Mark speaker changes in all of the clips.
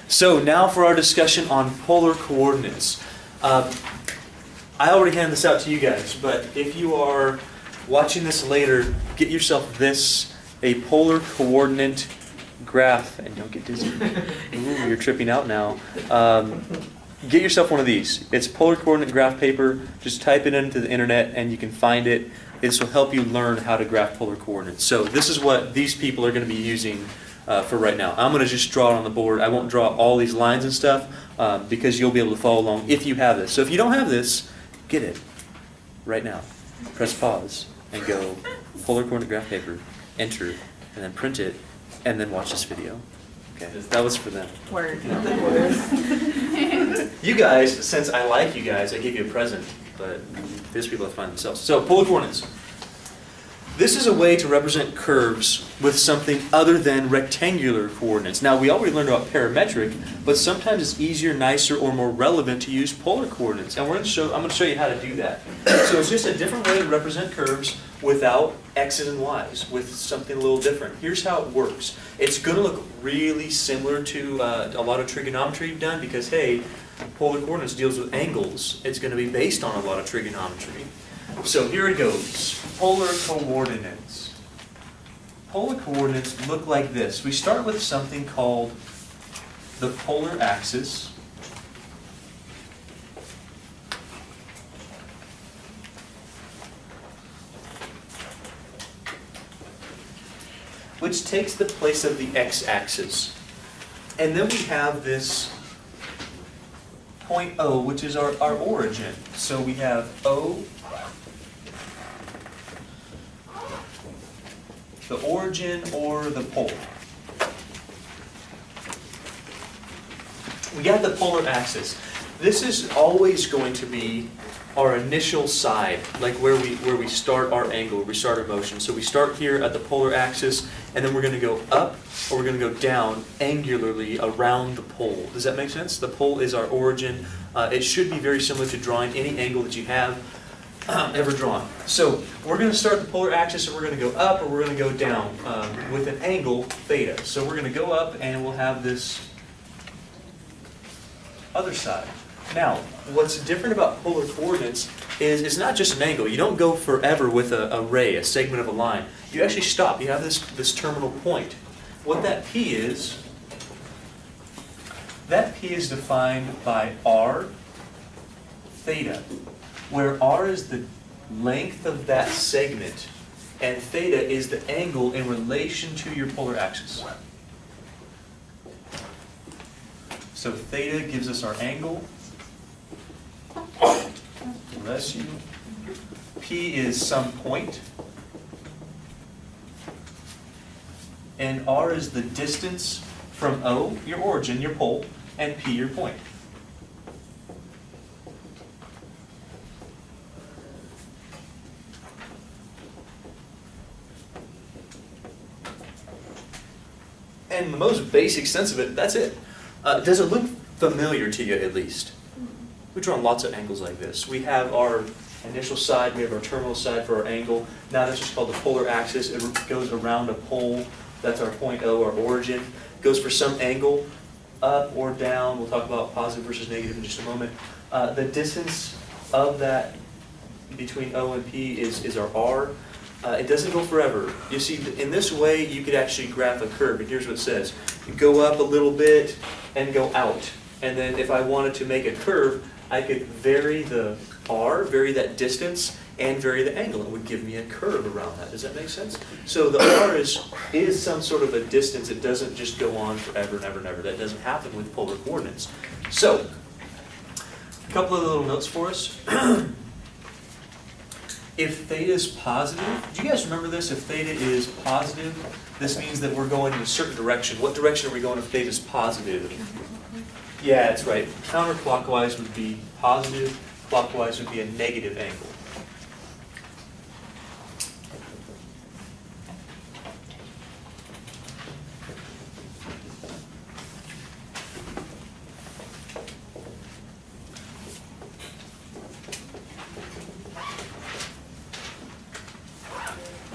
Speaker 1: So now for our discussion on polar coordinates. I already handed this out to you guys, but if you are watching this later, get yourself a polar coordinate graph, and don't get dizzy. Ooh, you're tripping out now. Get yourself one of these. It's polar coordinate graph paper. Just type it into the internet and you can find it. This will help you learn how to graph polar coordinates. So this is what these people are going to be using for right now. I'm going to just draw it on the board. I won't draw all these lines and stuff because you'll be able to follow along if you have this. So if you don't have this, get it right now. Press pause and go polar coordinate graph paper, enter, and then print it, and then watch this video. Okay, that was for them.
Speaker 2: Word.
Speaker 1: You guys, since I like you guys, I gave you a present, but these people have to find themselves. So, polar coordinates. This is a way to represent curves with something other than rectangular coordinates. Now, we already learned about parametric, but sometimes it's easier, nicer, or more relevant to use polar coordinates. And I'm going to show you how to do that. So it's just a different way to represent curves without x's and y's, with something a little different. Here's how it works. It's going to look really similar to a lot of trigonometry you've done because, hey, polar coordinates deals with angles. It's going to be based on a lot of trigonometry. So here it goes. Polar coordinates. Polar coordinates look like this. We start with something called the polar axis. Which takes the place of the x-axis. And then we have this point O, which is our origin. So we have O, the origin or the pole. We got the polar axis. This is always going to be our initial side, like where we start our angle, we start our motion. So we start here at the polar axis, and then we're going to go up or we're going to go down angularly around the pole. Does that make sense? The pole is our origin. It should be very similar to drawing any angle that you have ever drawn. So we're going to start the polar axis and we're going to go up or we're going to go down with an angle theta. So we're going to go up and we'll have this other side. Now, what's different about polar coordinates is it's not just an angle. You don't go forever with a ray, a segment of a line. You actually stop. You have this terminal point. What that P is defined by r theta, where r is the length of that segment and theta is the angle in relation to your polar axis. So theta gives us our angle. Bless you. P is some point. And R is the distance from O, your origin, your pole, and P, your point. And the most basic sense of it, that's it. Does it look familiar to you at least? We've drawn lots of angles like this. We have our initial side, we have our terminal side for our angle. Now that's just called the polar axis. It goes around a pole. That's our point O, our origin. Goes for some angle, up or down. We'll talk about positive versus negative in just a moment. The distance of that between O and P is our R. It doesn't go forever. You see, in this way, you could actually graph a curve. And here's what it says. You go up a little bit and go out. And then if I wanted to make a curve, I could vary the R, vary that distance, and vary the angle. It would give me a curve around that. Does that make sense? So the R is some sort of a distance. It doesn't just go on forever and ever and ever. That doesn't happen with polar coordinates. So, a couple of little notes for us. If theta is positive, do you guys remember this? If theta is positive, this means that we're going in a certain direction. What direction are we going if theta is positive? Yeah, that's right. Counterclockwise would be positive, clockwise would be a negative angle.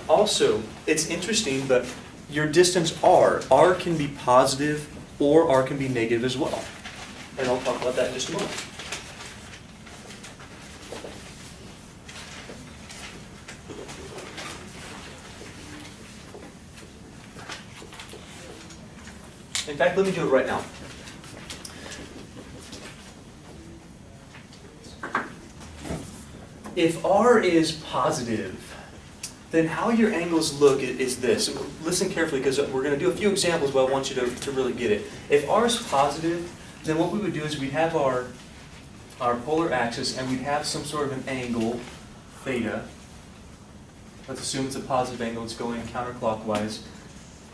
Speaker 1: Also, it's interesting, but your distance r can be positive or r can be negative as well. And I'll talk about that in just a moment. In fact, let me do it right now. If r is positive, then how your angles look is this. Listen carefully, because we're going to do a few examples, but I want you to really get it. If r is positive, then what we would do is we'd have our polar axis, and we'd have some sort of an angle, theta. Let's assume it's a positive angle, it's going counterclockwise.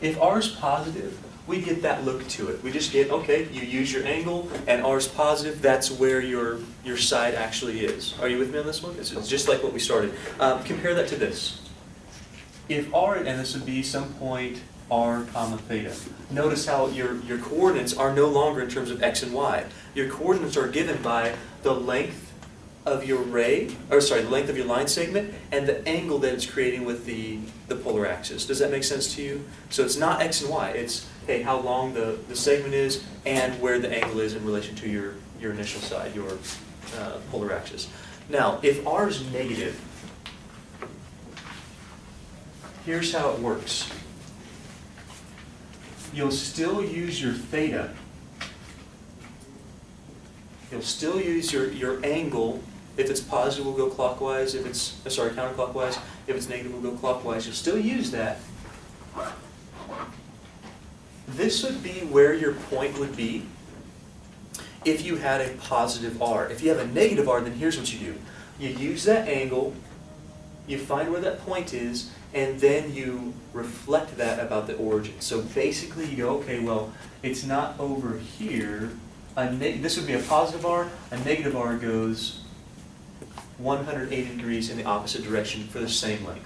Speaker 1: If r is positive, we get that look to it. We just get, okay, you use your angle, and r is positive, that's where your side actually is. Are you with me on this one? It's just like what we started. Compare that to this. If r, and this would be some point r comma theta. Notice how your coordinates are no longer in terms of x and y. Your coordinates are given by the length of your ray, or sorry, the length of your line segment, and the angle that it's creating with the polar axis. Does that make sense to you? So it's not x and y, it's, hey, how long the segment is and where the angle is in relation to your initial side, your polar axis. Now, if r is negative, here's how it works. You'll still use your theta. You'll still use your angle. If it's positive, we'll go clockwise. If it's, counterclockwise. If it's negative, we'll go clockwise. You'll still use that. This would be where your point would be if you had a positive r. If you have a negative r, then here's what you do. You use that angle, you find where that point is, and then you reflect that about the origin. So basically you go, okay, well, it's not over here. This would be a positive r. A negative r goes 180 degrees in the opposite direction for the same length.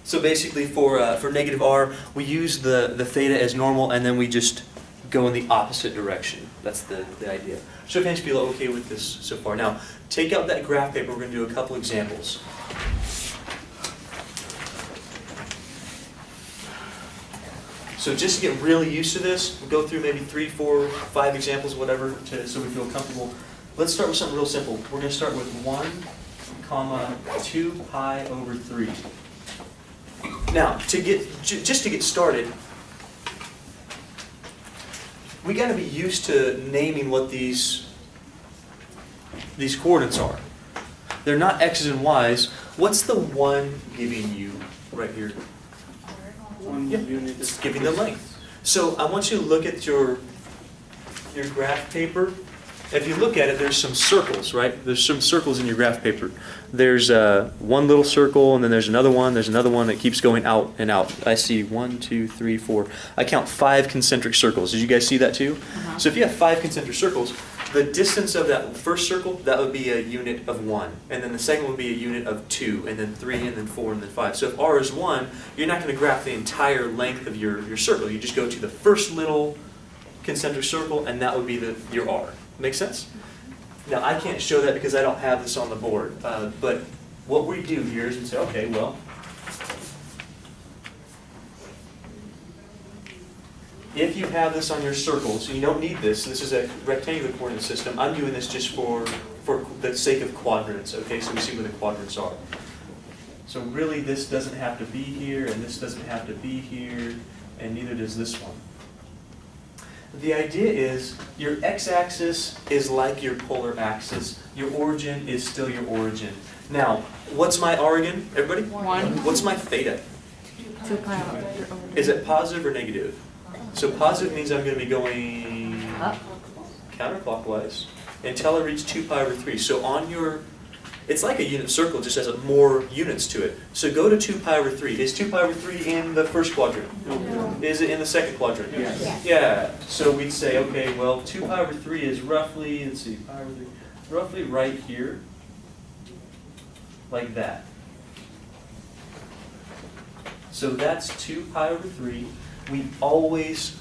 Speaker 1: So basically for negative r, we use the theta as normal, and then we just go in the opposite direction. That's the idea. Show of hands if you feel okay with this so far. Now, take out that graph paper. We're going to do a couple examples. So just to get really used to this, we'll go through maybe 3, 4, 5 examples, whatever, so we feel comfortable. Let's start with something real simple. We're going to start with 1, comma 2 pi over 3. Now, just to get started, we got to be used to naming what these coordinates are. They're not x's and y's. What's the 1 giving you right here? It's giving the length. So I want you to look at your graph paper. If you look at it, there's some circles, right? There's some circles in your graph paper. There's one little circle, and then there's another one. There's another one that keeps going out and out. I see 1, 2, 3, 4. I count 5 concentric circles. Did you guys see that too? Uh-huh. So if you have 5 concentric circles, the distance of that first circle, that would be a unit of 1. And then the second would be a unit of 2, and then 3, and then 4, and then 5. So if r is 1, you're not going to graph the entire length of your circle. You just go to the first little concentric circle, and that would be your r. Make sense? Now, I can't show that because I don't have this on the board. But what we do here is we say, okay, well, if you have this on your circles, you don't need this. This is a rectangular coordinate system. I'm doing this just for the sake of quadrants, okay? So we see where the quadrants are. So really, this doesn't have to be here, and this doesn't have to be here, and neither does this one. The idea is your x-axis is like your polar axis. Your origin is still your origin. Now, what's my r again, everybody?
Speaker 2: 1.
Speaker 1: What's my theta?
Speaker 2: 2 pi over.
Speaker 1: Is it positive or negative? So positive means I'm going to be going
Speaker 2: Up.
Speaker 1: counterclockwise until I reach 2 pi over 3. So on your, it's like a unit circle, just has more units to it. So go to 2 pi over 3. Is 2 pi over 3 in the first quadrant?
Speaker 2: No.
Speaker 1: Is it in the second quadrant?
Speaker 2: Yes.
Speaker 1: Yeah. So we'd say, okay, well, 2 pi over 3 is roughly, let's see, pi over 3, roughly right here, like that. So that's 2 pi over 3. We always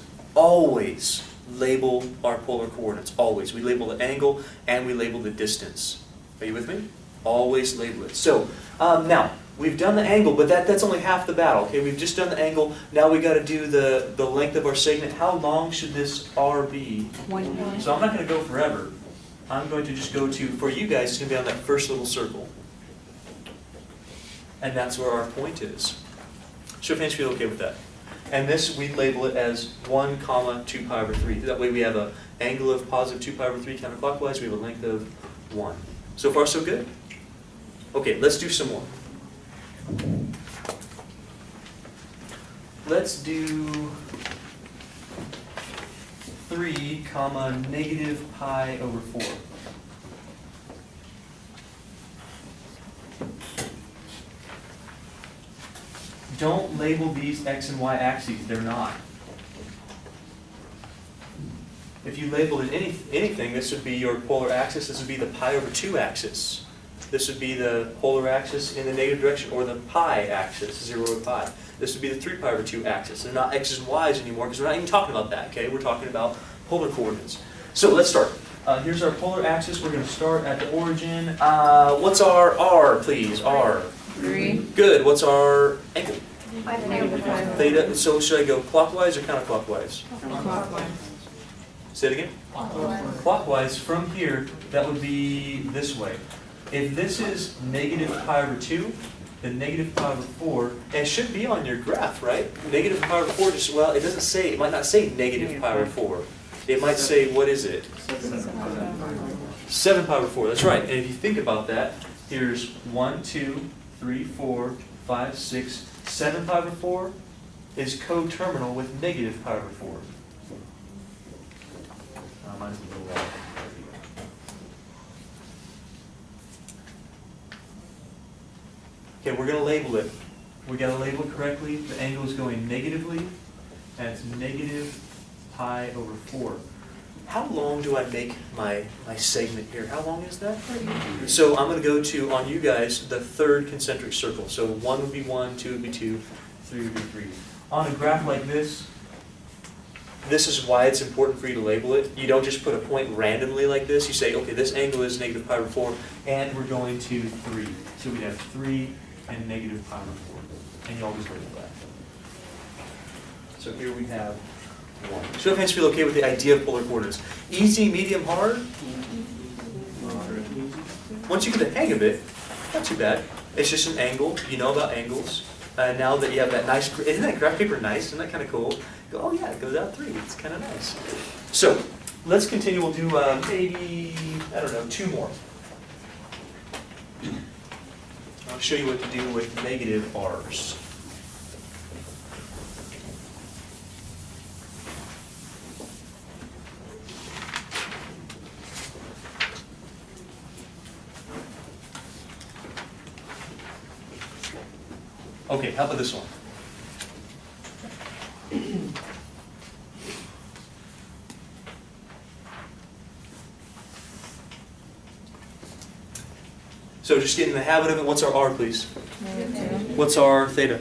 Speaker 1: label our polar coordinates, always. We label the angle and we label the distance. Are you with me? Always label it. So, now, we've done the angle, but that's only half the battle, okay? We've just done the angle, now we gotta do the length of our segment. How long should this R be?
Speaker 2: 1.
Speaker 1: So I'm not gonna go forever. I'm going to just go to, for you guys, it's gonna be on that first little circle. And that's where our point is. Show of hands if you're okay with that. And this, we label it as 1 comma 2 pi over 3. That way we have an angle of positive 2 pi over 3 counterclockwise, we have a length of 1. So far so good? Okay, let's do some more. Let's do 3 comma negative pi over 4. Don't label these x and y axes, they're not. If you labeled it anything, this would be your polar axis, this would be the pi over 2 axis. This would be the polar axis in the negative direction, or the pi axis, 0 over pi. This would be the 3 pi over 2 axis. They're not x's and y's anymore, because we're not even talking about that, okay? We're talking about polar coordinates. So let's start. Here's our polar axis. We're going to start at the origin. What's our r, please? R.
Speaker 2: 3.
Speaker 1: Good. What's our angle?
Speaker 2: 5.
Speaker 1: Theta. So should I go clockwise or counterclockwise?
Speaker 2: Clockwise.
Speaker 1: Say it again. Clockwise from here, that would be this way. If this is negative pi over 2, then negative pi over 4, and it should be on your graph, right? Negative pi over 4, just, well, it doesn't say, it might not say negative pi over 4. It might say, what is it? 7 pi over 4, that's right. And if you think about that, here's 1, 2, 3, 4, 5, 6, 7 pi over 4 is coterminal with negative pi over 4. Mine's a little off. Okay, we're going to label it. We got to label it correctly. The angle is going negatively, and it's negative pi over 4. How long do I make my segment here? How long is that? So I'm going to go to, on you guys, the third concentric circle. So 1 would be 1, 2 would be 2, 3 would be 3. On a graph like this is why it's important for you to label it. You don't just put a point randomly like this. You say, okay, this angle is negative pi over 4, and we're going to 3. So we have 3 and negative pi over 4. And you always label that. So here we have 1. Show of hands feel okay with the idea of polar coordinates. Easy, medium, hard? Once you get the hang of it, not too bad. It's just an angle. You know about angles. Now that you have that nice, isn't that graph paper nice? Isn't that kind of cool? Go, oh yeah, it goes out 3. It's kind of nice. So let's continue. We'll do maybe, I don't know, 2 more. I'll show you what to do with negative r's. Okay, how about this one? So just get in the habit of it. What's our r, please? What's our theta?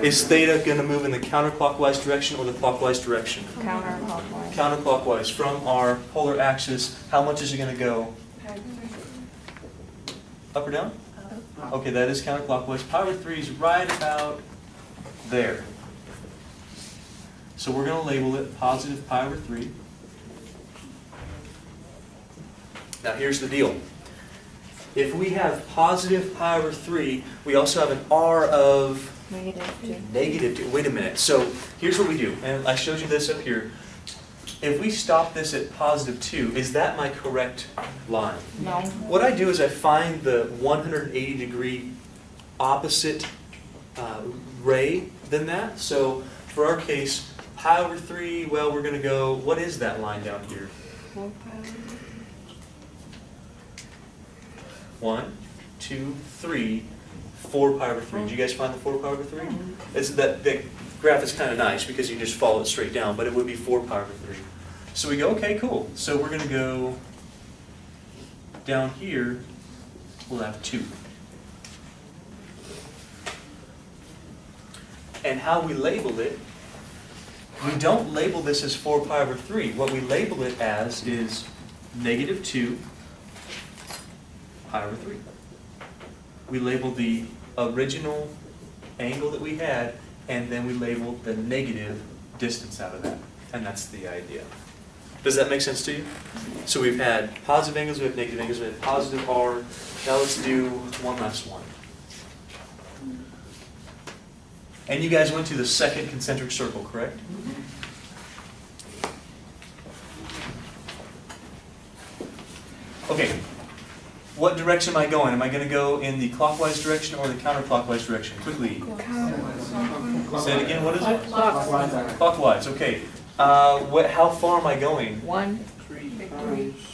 Speaker 1: Is theta going to move in the counterclockwise direction or the clockwise direction?
Speaker 2: Counterclockwise.
Speaker 1: Counterclockwise from our polar axis. How much is it going to go? Up or down? Okay, that is counterclockwise. Pi over 3 is right about there. So we're going to label it positive pi over 3. Now here's the deal. If we have positive pi over 3, we also have an r of negative 2. Wait a minute. So here's what we do. And I showed you this up here. If we stop this at positive 2, is that my correct line?
Speaker 2: No.
Speaker 1: What I do is I find the 180 degree opposite ray than that. So for our case, pi over 3, well, we're going to go, what is that line down here? 1, 2, 3, 4 pi over 3. Did you guys find the 4 pi over 3? It's that the graph is kind of nice because you can just follow it straight down, but it would be 4 pi over 3. So we go, okay, cool. So we're going to go down here, we'll have 2. And how we label it, We don't label this as 4 pi over 3. What we label it as is negative 2 pi over 3. We label the original angle that we had, and then we label the negative distance out of that. And that's the idea. Does that make sense to you? So we've had positive angles, we have negative angles, we have positive r. Now let's do one last one. And you guys went to the second concentric circle, correct? Okay. What direction am I going? Am I going to go in the clockwise direction or the counterclockwise direction? Quickly. Say it again. What is it? Clockwise. Okay. How far am I going?
Speaker 2: 1.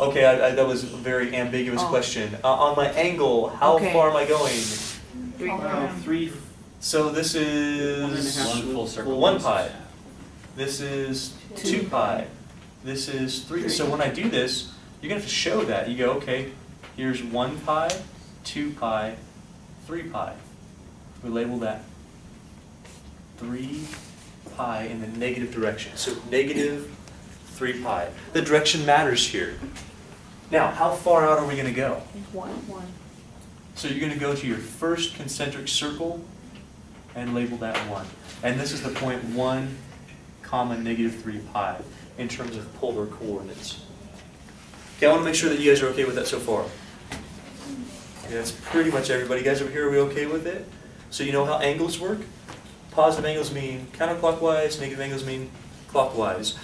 Speaker 1: Okay, that was a very ambiguous question. On my angle, how
Speaker 2: Okay.
Speaker 1: far am I going?
Speaker 2: 3.
Speaker 1: So this is
Speaker 3: 1 full circle.
Speaker 1: 1 pi. This is 2 pi. This is 3. So when I do this, you're going to have to show that. You go, okay, here's 1 pi, 2 pi, 3 pi. We label that 3 pi in the negative direction. So negative 3 pi. The direction matters here. Now, how far out are we going to go?
Speaker 2: 1.
Speaker 1: So you're going to go to your first concentric circle and label that 1. And this is the point 1 comma negative 3 pi in terms of polar coordinates. Okay, I want to make sure that you guys are okay with that so far. Okay, that's pretty much everybody. You guys over here, are we okay with it? So you know how angles work? Positive angles mean counterclockwise, negative angles mean clockwise.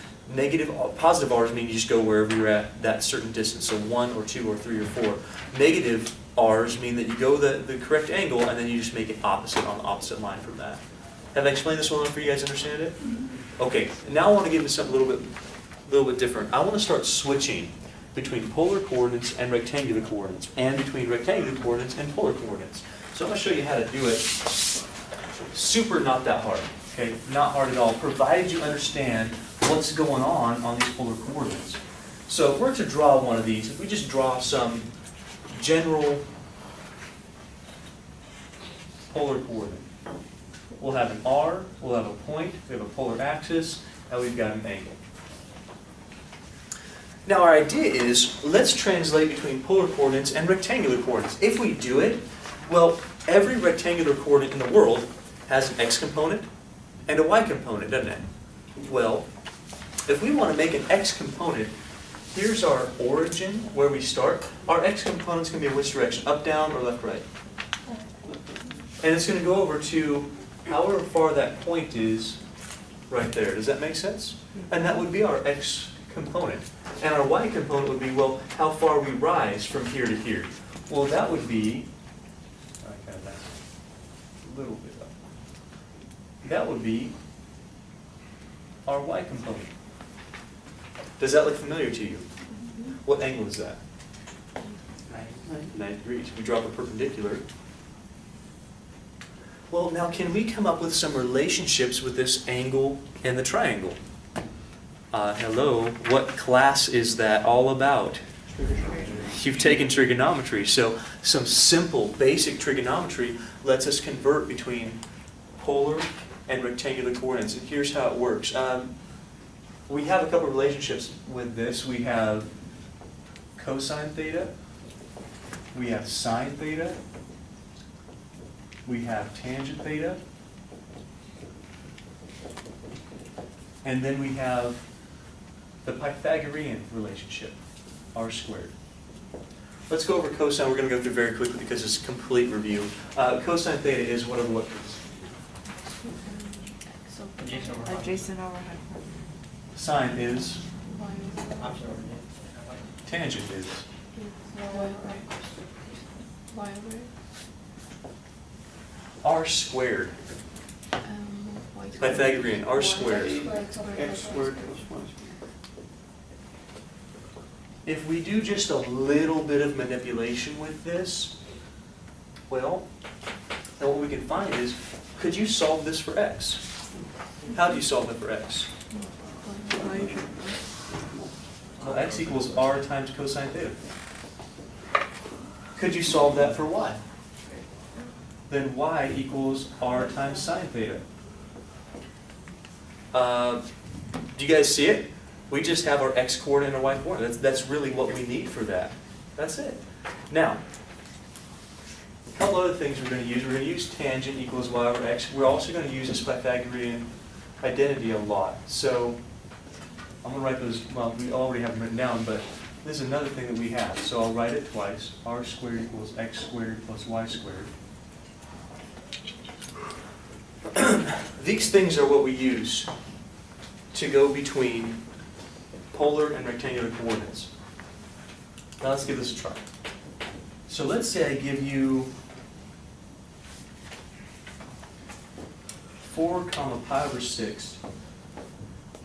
Speaker 1: Positive R's mean you just go wherever you're at that certain distance, so 1 or 2 or 3 or 4. Negative R's mean that you go the correct angle and then you just make it opposite on the opposite line from that. Have I explained this well enough for you guys to understand it? Okay, now I want to give you something a little bit different. I want to start switching between polar coordinates and rectangular coordinates, and between rectangular coordinates and polar coordinates. So I'm going to show you how to do it. Super not that hard, okay? Not hard at all, provided you understand what's going on these polar coordinates. So if we're to draw one of these, if we just draw some general polar coordinate, we'll have an R, we'll have a point, we have a polar axis, and we've got an angle. Now our idea is, let's translate between polar coordinates and rectangular coordinates. If we do it, well, every rectangular coordinate in the world has an x component and a y component, doesn't it? Well, if we want to make an x component, here's our origin, where we start. Our x component's going to be in which direction? Up, down, or left, right? And it's going to go over to however far that point is right there. Does that make sense? And that would be our x component. And our y component would be, well, how far we rise from here to here. Well, that would be, I kind of messed a little bit up. That would be our y component. Does that look familiar to you? What angle is that? 90 degrees. We drop a perpendicular. Well, now can we come up with some relationships with this angle and the triangle? Hello, what class is that all about? You've taken trigonometry, so some simple, basic trigonometry lets us convert between polar and rectangular coordinates, and here's how it works. We have a couple of relationships with this. We have cosine theta, we have sine theta, we have tangent theta, and then we have the Pythagorean relationship, r squared. Let's go over cosine. We're going to go through very quickly because it's a complete review. Cosine theta is whatever what.
Speaker 2: Adjacent over hypotenuse.
Speaker 1: Sine is, tangent is. R squared. Pythagorean, r squared.
Speaker 3: X squared plus y squared.
Speaker 1: If we do just a little bit of manipulation with this, well, then what we can find is, could you solve this for x? How do you solve it for x? Well, x equals r times cosine theta. Could you solve that for y? Then y equals r times sine theta. Do you guys see it? We just have our x coordinate and our y coordinate. That's really what we need for that. That's it. Now, a couple other things we're going to use. We're going to use tangent equals y over x. We're also going to use this Pythagorean identity a lot. So I'm going to write those, well, we already have them written down, but this is another thing that we have. So I'll write it twice. R squared equals x squared plus y squared. These things are what we use to go between polar and rectangular coordinates. Now let's give this a try. So let's say I give you 4 comma pi over 6.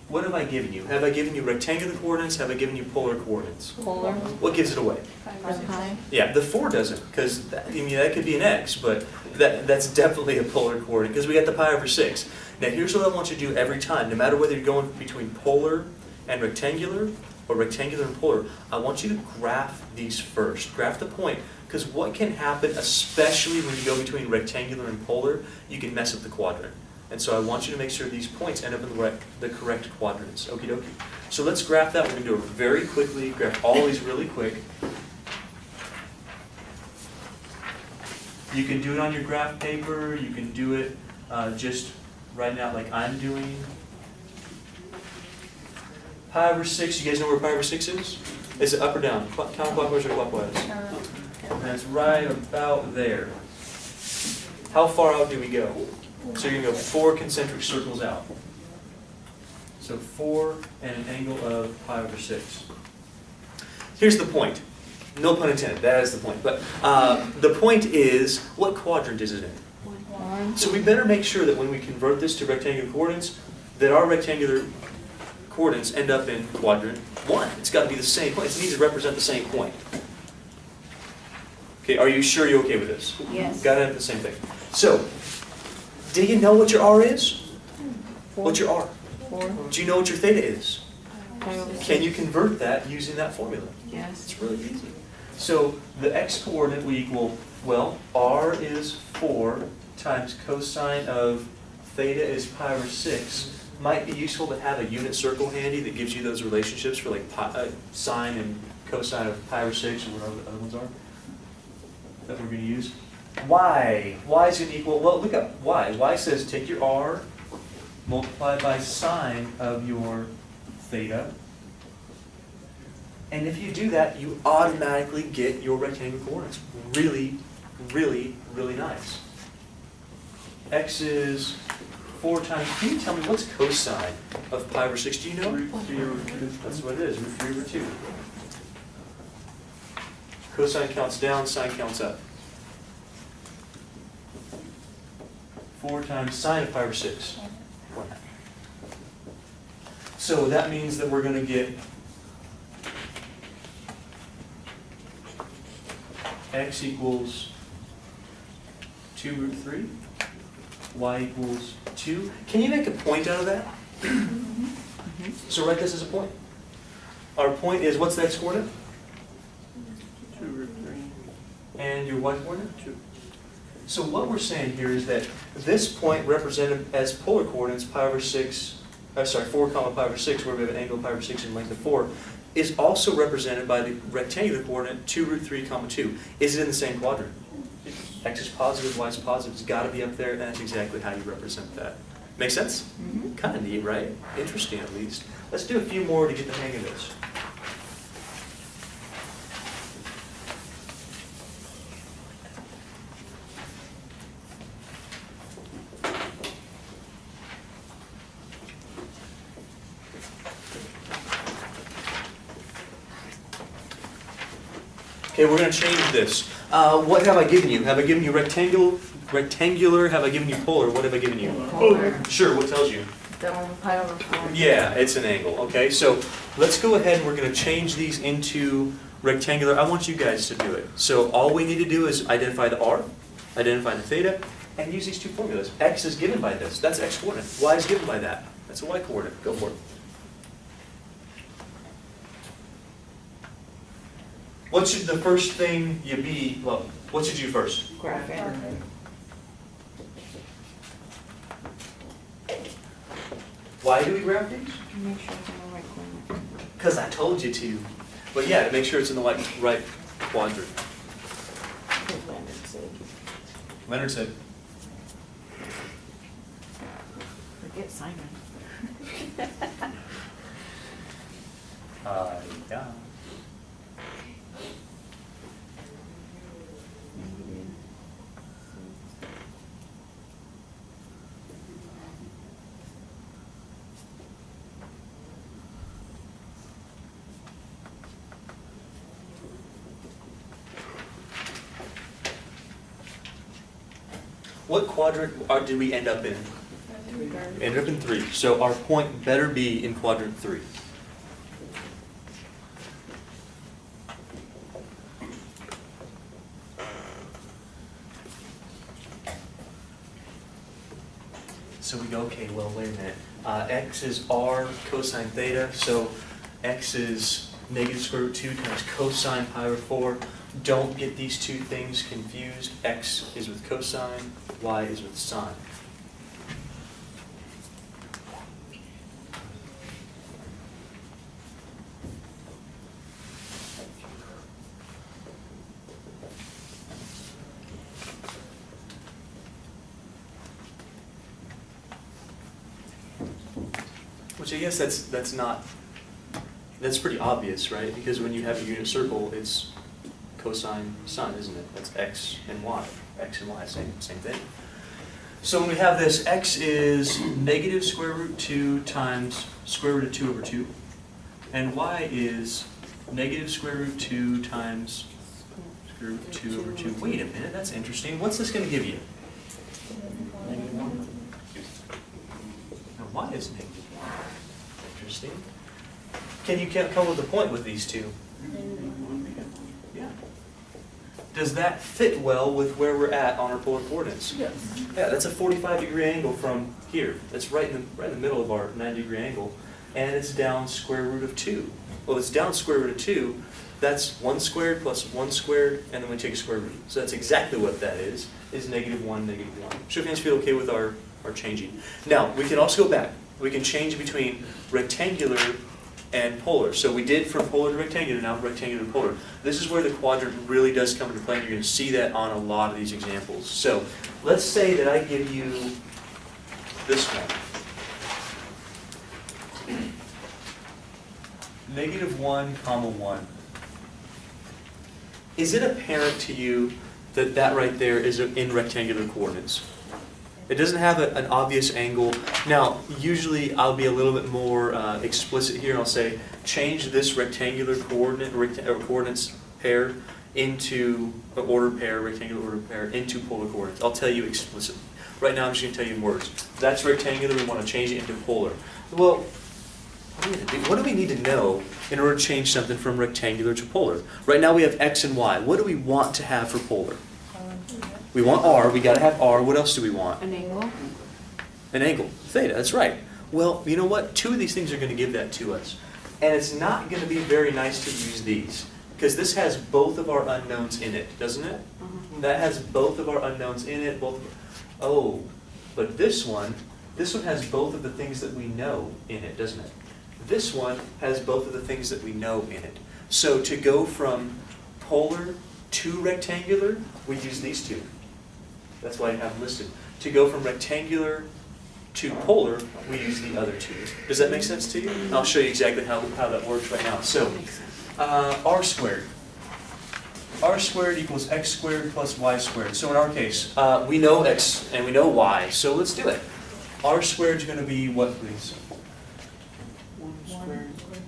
Speaker 1: What have I given you? Have I given you rectangular coordinates? Have I given you polar coordinates?
Speaker 2: Polar.
Speaker 1: What gives it away?
Speaker 2: Pi.
Speaker 1: Yeah, the 4 doesn't, because I mean that could be an x, but that's definitely a polar coordinate because we got the pi over 6. Now here's what I want you to do every time, no matter whether you're going between polar and rectangular or rectangular and polar. I want you to graph these first. Graph the point, because what can happen, especially when you go between rectangular and polar, you can mess up the quadrant. And so I want you to make sure these points end up in the correct quadrants. Okie dokie. So let's graph that. We're going to do it very quickly. Graph all these really quick. You can do it on your graph paper. You can do it just right now like I'm doing. Pi over 6. You guys know where pi over 6 is? Is it up or down? Counterclockwise or clockwise? And it's right about there. How far out do we go? So you're going to go 4 concentric circles out. So 4 and an angle of pi over 6. Here's the point. No pun intended, that is the point. But the point is, what quadrant is it in?
Speaker 2: 1.
Speaker 1: So we better make sure that when we convert this to rectangular coordinates, that our rectangular coordinates end up in quadrant 1. It's got to be the same point. It needs to represent the same point. Okay, are you sure you're okay with this?
Speaker 2: Yes.
Speaker 1: Got to have the same thing. So, do you know what your R is? What's your R?
Speaker 2: 4.
Speaker 1: Do you know what your theta is?
Speaker 2: Pi over 6.
Speaker 1: Can you convert that using that formula?
Speaker 2: Yes.
Speaker 1: It's really easy. So the x coordinate will equal, well, R is 4 times cosine of theta is pi over 6. Might be useful to have a unit circle handy that gives you those relationships for like sine and cosine of pi over 6 or whatever the other ones are that we're going to use. Y. Y is going to equal, well, look up y. Y says take your R, multiply by sine of your theta. And if you do that, you automatically get your rectangular coordinates. Really, really, really nice. X is 4 times, can you tell me what's cosine of pi over 6? Do you know? That's what it is, root 3 over 2. Cosine counts down, sine counts up. 4 times sine of pi over 6. 1. So that means that we're going to get x equals 2 root 3, y equals 2. Can you make a point out of that? So write this as a point. Our point is, what's the x coordinate?
Speaker 3: 2 root 3.
Speaker 1: And your y coordinate?
Speaker 3: 2.
Speaker 1: So what we're saying here is that this point represented as polar coordinates, pi over 6, 4 comma pi over 6, where we have an angle pi over 6 and length of 4, is also represented by the rectangular coordinate 2 root 3 comma 2. Is it in the same quadrant? X is positive, y is positive. It's got to be up there, and that's exactly how you represent that. Make sense?
Speaker 2: Mm-hmm.
Speaker 1: Kind of neat, right? Interesting, at least. Let's do a few more to get the hang of this. Okay, we're going to change this. What have I given you? Have I given you rectangular? Have I given you polar? What have I given you?
Speaker 2: Polar.
Speaker 1: Sure, what tells you?
Speaker 2: Pi over 4.
Speaker 1: Yeah, it's an angle. Okay, so let's go ahead and we're going to change these into rectangular. I want you guys to do it. So all we need to do is identify the R, identify the theta, and use these two formulas. X is given by this. That's X coordinate. Y is given by that. That's a Y coordinate. Go for it. What should the first thing you be, well, what should you do first?
Speaker 2: Graph it.
Speaker 1: Why do we graph these?
Speaker 2: Make sure it's in the right corner.
Speaker 1: Because I told you to. But yeah, to make sure it's in the right quadrant.
Speaker 2: Good Leonard said.
Speaker 1: Leonard said,
Speaker 2: Forget Simon.
Speaker 1: yeah. What quadrant did we end up in? Ended up in 3. So our point better be in quadrant 3. So we go, okay, well, wait a minute. X is r cosine theta, so x is negative square root 2 times cosine pi over 4. Don't get these two things confused. X is with cosine, y is with sine. Which I guess that's pretty obvious, right? Because when you have a unit circle, it's cosine sine, isn't it? That's x and y. X and y, same thing. So when we have this, x is negative square root 2 times square root of 2 over 2. And y is negative square root 2 times square root of 2 over 2. Wait a minute, that's interesting. What's this going to give you? Negative 1. Now y is negative 1. Interesting. Can you come up with a point with these two? Yeah. Does that fit well with where we're at on our polar coordinates?
Speaker 2: Yes.
Speaker 1: Yeah, that's a 45-degree angle from here. That's right in the middle of our 90-degree angle, and it's down square root of 2. Well, it's down square root of 2. That's 1 squared plus 1 squared, and then we take a square root. So that's exactly what that is negative 1, negative 1. Show of hands feel okay with our changing. Now, we can also go back. We can change between rectangular and polar. So we did from polar to rectangular, now rectangular to polar. This is where the quadrant really does come into play, and you're going to see that on a lot of these examples. So let's say that I give you this one. Negative 1, comma 1. Is it apparent to you that that right there is in rectangular coordinates? It doesn't have an obvious angle. Now, usually I'll be a little bit more explicit here, and I'll say change this rectangular coordinates pair into an ordered pair, rectangular ordered pair, into polar coordinates. I'll tell you explicitly. Right now I'm just going to tell you in words. That's rectangular, we want to change it into polar. Well, what do we need to know in order to change something from rectangular to polar? Right now we have x and y. What do we want to have for polar? We want r, we got to have r. What else do we want?
Speaker 2: An angle.
Speaker 1: An angle, theta, that's right. Well, you know what? Two of these things are going to give that to us. And it's not going to be very nice to use these, because this has both of our unknowns in it, doesn't it? That has both of our unknowns in it. But this one has both of the things that we know in it, doesn't it? This one has both of the things that we know in it. So to go from polar to rectangular, we use these two. That's why I have them listed. To go from rectangular to polar, we use the other two. Does that make sense to you? I'll show you exactly how that works right now. So, r squared. R squared equals x squared plus y squared. So in our case, we know x and we know y, so let's do it. R squared is going to be what, please?
Speaker 3: 1 squared plus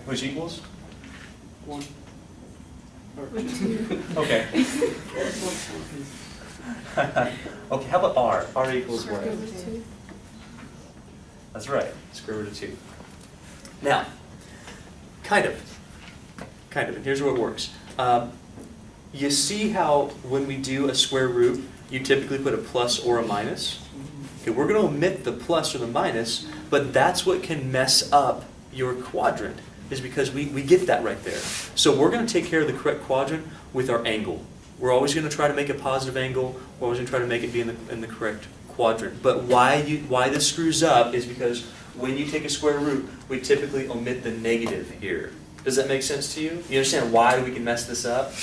Speaker 1: Which equals?
Speaker 3: 1 or 2.
Speaker 1: Okay. Okay, how about r? R equals what? That's right, square root of 2. Now, kind of, and here's where it works. You see how when we do a square root, you typically put a plus or a minus? Okay, we're going to omit the plus or the minus, but that's what can mess up your quadrant, is because we get that right there. So we're going to take care of the correct quadrant with our angle. We're always going to try to make a positive angle. We're always going to try to make it be in the correct quadrant. But why this screws up is because when you take a square root, we typically omit the negative here. Does that make sense to you? You understand why we can mess this up?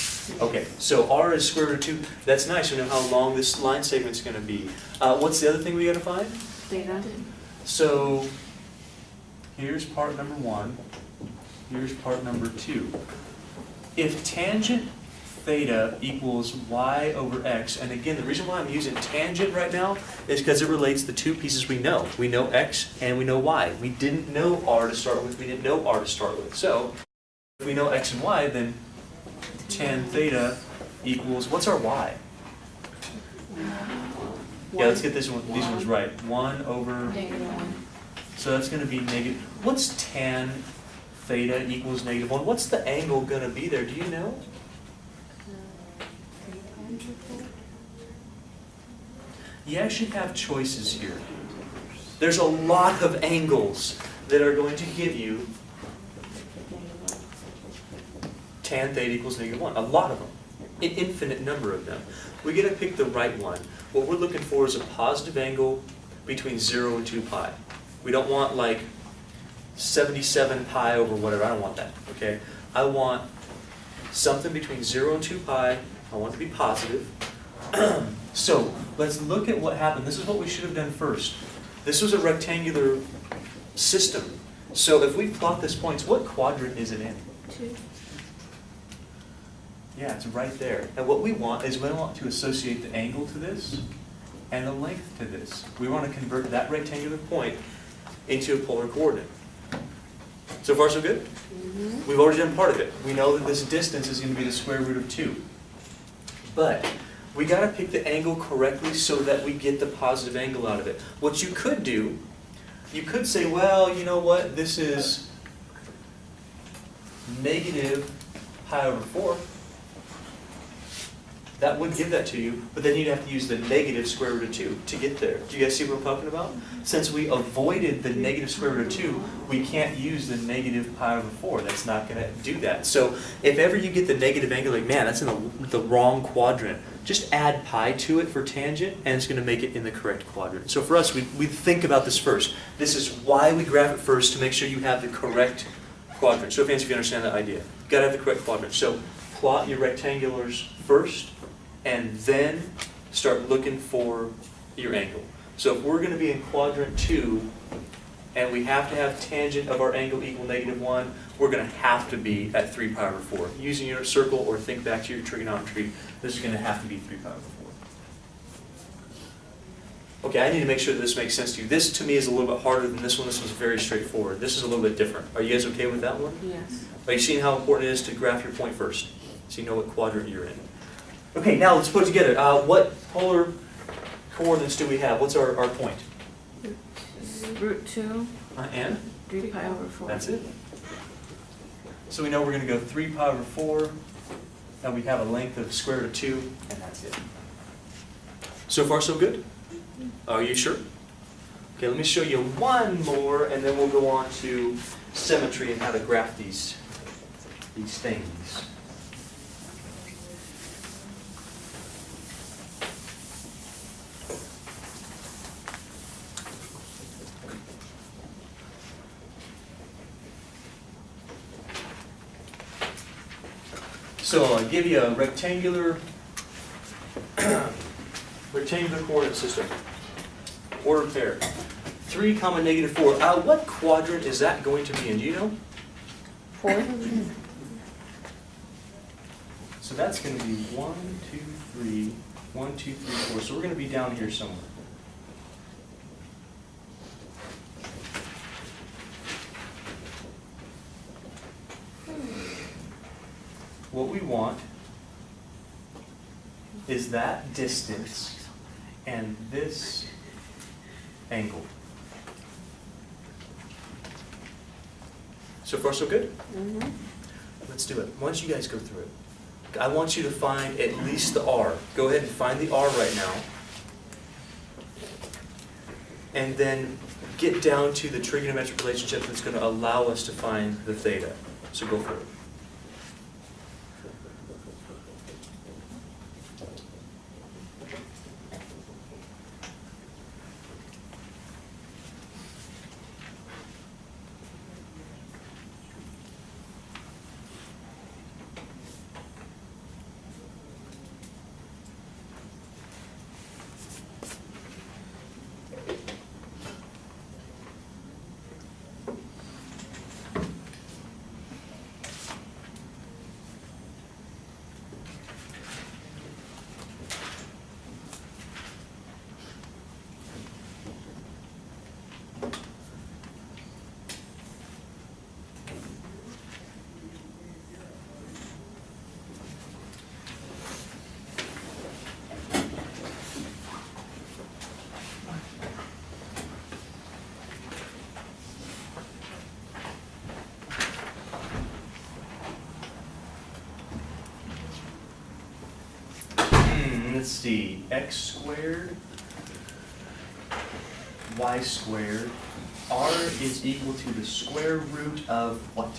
Speaker 1: Okay, so r is square root of 2. That's nice. We know how long this line segment's going to be. What's the other thing we got to find?
Speaker 2: Theta.
Speaker 1: So here's part number 1. Here's part number 2. If tangent theta equals y over x, and again, the reason why I'm using tangent right now is because it relates the two pieces we know. We know x and we know y. We didn't know r to start with. We didn't know r to start with. So if we know x and y, then tan theta equals, what's our y? Yeah, let's get these ones right. 1 over, so that's going to be negative. What's tan theta equals -1? What's the angle going to be there? Do you know? You actually have choices here. There's a lot of angles that are going to give you tan theta equals -1. A lot of them. An infinite number of them. We get to pick the right one. What we're looking for is a positive angle between 0 and 2 pi. We don't want like 77 pi over whatever. I don't want that. Okay? I want something between 0 and 2 pi. I want it to be positive. So let's look at what happened. This is what we should have done first. This was a rectangular system. So if we plot this points, what quadrant is it in?
Speaker 2: 2.
Speaker 1: Yeah, it's right there. And what we want is we want to associate the angle to this and the length to this. We want to convert that rectangular point into a polar coordinate. So far, so good?
Speaker 2: Mm-hmm.
Speaker 1: We've already done part of it. We know that this distance is going to be the square root of 2. But we got to pick the angle correctly so that we get the positive angle out of it. What you could do, you could say, well, you know what, this is negative pi over 4. That would give that to you, but then you'd have to use the negative square root of 2 to get there. Do you guys see what I'm talking about? Since we avoided the negative square root of 2, we can't use the negative pi over 4. That's not going to do that. So if ever you get the negative angle, like, man, that's in the wrong quadrant, just add pi to it for tangent, and it's going to make it in the correct quadrant. So for us, we think about this first. This is why we graph it first, to make sure you have the correct quadrant. So if you understand that idea, you've got to have the correct quadrant. So plot your rectangulars first, and then start looking for your angle. So if we're going to be in quadrant 2, and we have to have tangent of our angle equal -1, we're going to have to be at 3 pi over 4. Using your circle or think back to your trigonometry, this is going to have to be 3 pi over 4. Okay, I need to make sure that this makes sense to you. This to me is a little bit harder than this one. This one's very straightforward. This is a little bit different. Are you guys okay with that one?
Speaker 2: Yes.
Speaker 1: Are you seeing how important it is to graph your point first, so you know what quadrant you're in? Okay, now let's put it together. What polar coordinates do we have? What's our point?
Speaker 2: Root 2,
Speaker 1: And?
Speaker 2: 3 pi over 4.
Speaker 1: That's it. So we know we're going to go 3 pi over 4, and we have a length of square root of 2, and that's it. So far, so good? Are you sure? Okay, let me show you one more, and then we'll go on to symmetry and how to graph these things. So I'll give you a rectangular coordinate system, ordered pair. 3, -4. What quadrant is that going to be in? Do you know?
Speaker 2: 4.
Speaker 1: So that's going to be 1, 2, 3, 1, 2, 3, 4. So we're going to be down here somewhere. What we want is that distance and this angle. So far, so good?
Speaker 2: Mm-hmm.
Speaker 1: Let's do it. Why don't you guys go through it? I want you to find at least the R. Go ahead and find the R right now. And then get down to the trigonometric relationship that's going to allow us to find the theta. So go for it. let's see, x squared, y squared, r is equal to the square root of what?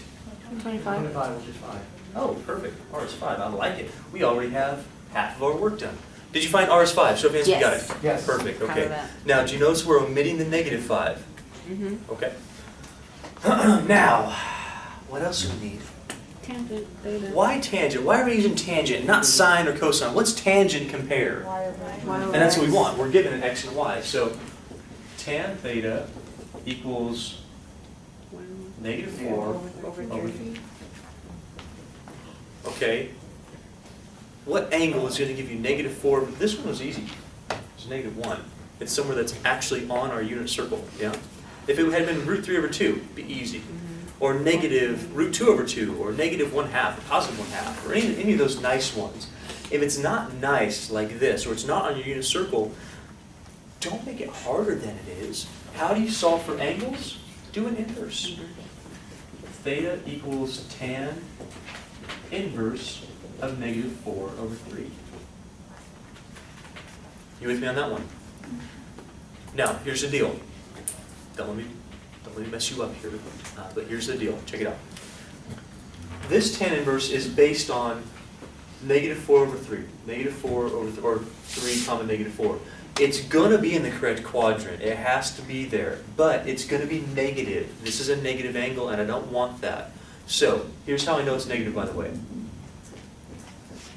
Speaker 2: 25.
Speaker 1: 25, which is 5. Oh, perfect. R is 5. I like it. We already have half of our work done. Did you find R is 5? Show of hands if you got it.
Speaker 2: Yes.
Speaker 3: Yes.
Speaker 1: Perfect,
Speaker 2: Proud
Speaker 1: okay.
Speaker 2: of that.
Speaker 1: Now, do you notice we're omitting the negative 5?
Speaker 2: Mm-hmm.
Speaker 1: Okay. Now, what else do we need?
Speaker 2: Tangent, theta.
Speaker 1: Why tangent? Why are we using tangent, not sine or cosine? What's tangent compare?
Speaker 2: Y over
Speaker 1: And that's what we
Speaker 2: X.
Speaker 1: want. We're given an x and y. So tan theta equals negative 4
Speaker 2: Over
Speaker 1: over
Speaker 2: 3.
Speaker 1: Okay. What angle is going to give you negative 4? This one was easy. It's negative 1. It's somewhere that's actually on our unit circle. Yeah. If it had been root 3 over 2, it'd be easy. Or negative root 2 over 2, or negative 1/2, or positive 1/2, or any of those nice ones. If it's not nice like this, or it's not on your unit circle, don't make it harder than it is. How do you solve for angles? Do an inverse. Theta equals tan inverse of negative 4 over 3. You with me on that one? Now, here's the deal. Don't let me mess you up here, but here's the deal. Check it out. This tan inverse is based on negative 4 over 3. Negative 4 over, or 3 comma negative 4. It's going to be in the correct quadrant. It has to be there. But it's going to be negative. This is a negative angle, and I don't want that. So, here's how I know it's negative, by the way.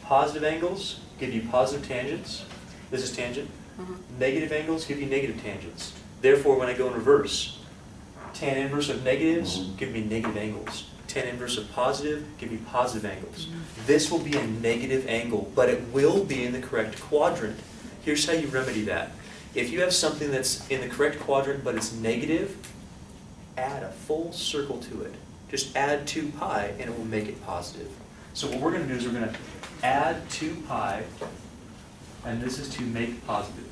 Speaker 1: Positive angles give you positive tangents. This is tangent. Negative angles give you negative tangents. Therefore, when I go in reverse, tan inverse of negatives give me negative angles. Tan inverse of positive give you positive angles. This will be a negative angle, but it will be in the correct quadrant. Here's how you remedy that. If you have something that's in the correct quadrant but it's negative, add a full circle to it. Just add 2 pi and it will make it positive. So what we're going to do is we're going to add 2 pi, and this is to make positive.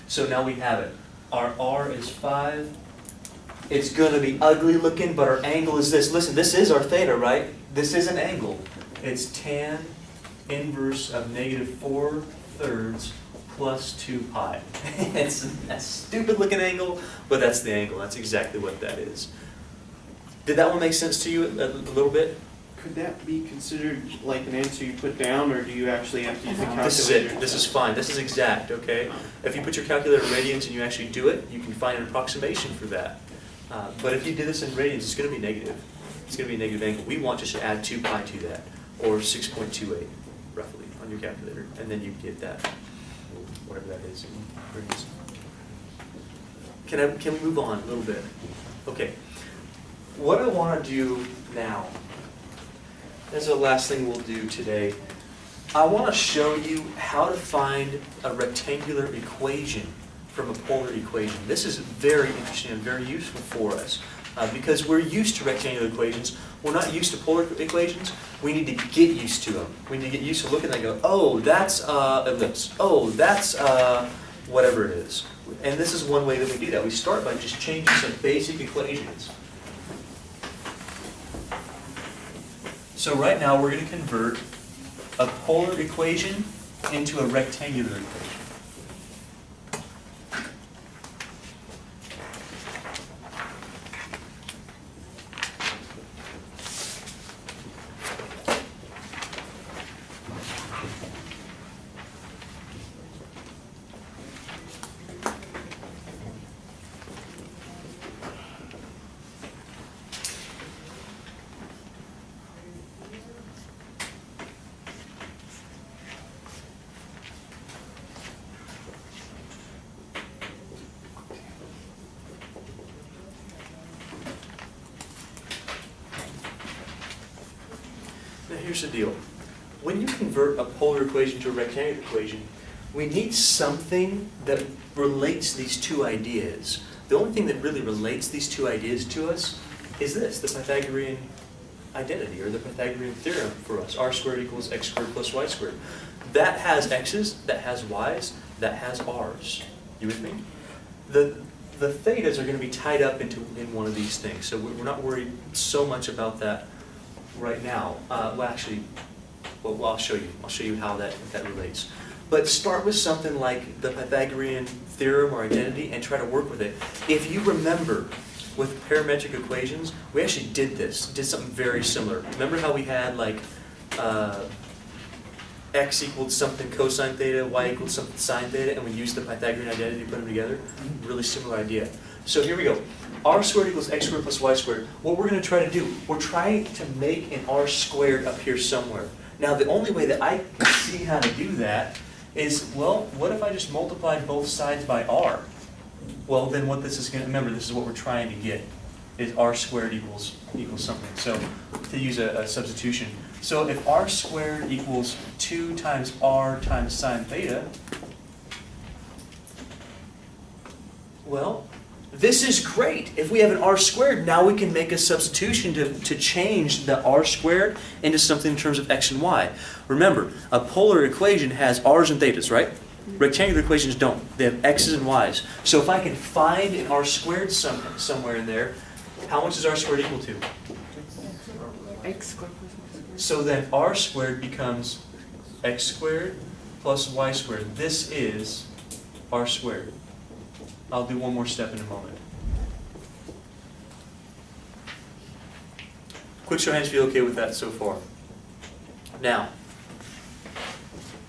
Speaker 1: So now we have it. Our r is 5. It's going to be ugly looking, but our angle is this. Listen, this is our theta, right? This is an angle. It's tan inverse of negative 4/3 plus 2 pi. It's a stupid looking angle, but that's the angle. That's exactly what that is. Did that one make sense to you a little bit?
Speaker 3: Could that be considered like an answer you put down, or do you actually have to use the calculator?
Speaker 1: This is it. This is fine. This is exact, okay? If you put your calculator in radians and you actually do it, you can find an approximation for that. But if you did this in radians, it's going to be negative. It's going to be a negative angle. We want just to add 2 pi to that, or 6.28, roughly, on your calculator. And then you get that, whatever that is in radians. Can we move on a little bit? Okay. What I want to do now, that's the last thing we'll do today. I want to show you how to find a rectangular equation from a polar equation. This is very interesting and very useful for us because we're used to rectangular equations. We're not used to polar equations. We need to get used to them. We need to get used to looking at them and go, oh, that's ellipse. Oh, that's whatever it is. And this is one way that we do that. We start by just changing some basic equations. So right now we're going to convert a polar equation into a rectangular equation. Now here's the deal. When you convert a polar equation to a rectangular equation, we need something that relates these two ideas. The only thing that really relates these two ideas to us is this, the Pythagorean identity, or the Pythagorean theorem for us. R squared equals x squared plus y squared. That has x's, that has y's, that has r's. You with me? The thetas are going to be tied up in one of these things, so we're not worried so much about that right now. Well, actually, well, I'll show you. I'll show you how that relates. But start with something like the Pythagorean theorem or identity and try to work with it. If you remember, with parametric equations, we actually did something very similar. Remember how we had like x equaled something cosine theta, y equaled something sine theta, and we used the Pythagorean identity to put them together? Really similar idea. So here we go. R squared equals x squared plus y squared. What we're going to try to do, we're trying to make an r squared appear somewhere. Now the only way that I see how to do that is, well, what if I just multiplied both sides by r? Well, then what this is going to, remember, this is what we're trying to get, is r squared equals something. So to use a substitution. So if r squared equals 2 times r times sine theta, well, this is great. If we have an r squared, now we can make a substitution to change the r squared into something in terms of x and y. Remember, a polar equation has r's and thetas, right? Rectangular equations don't. They have x's and y's. So if I can find an r squared somewhere in there, how much is r squared equal to?
Speaker 2: X squared plus Y squared.
Speaker 1: So then r squared becomes x squared plus y squared. This is r squared. I'll do one more step in a moment. Quick show of hands if you're okay with that so far. Now,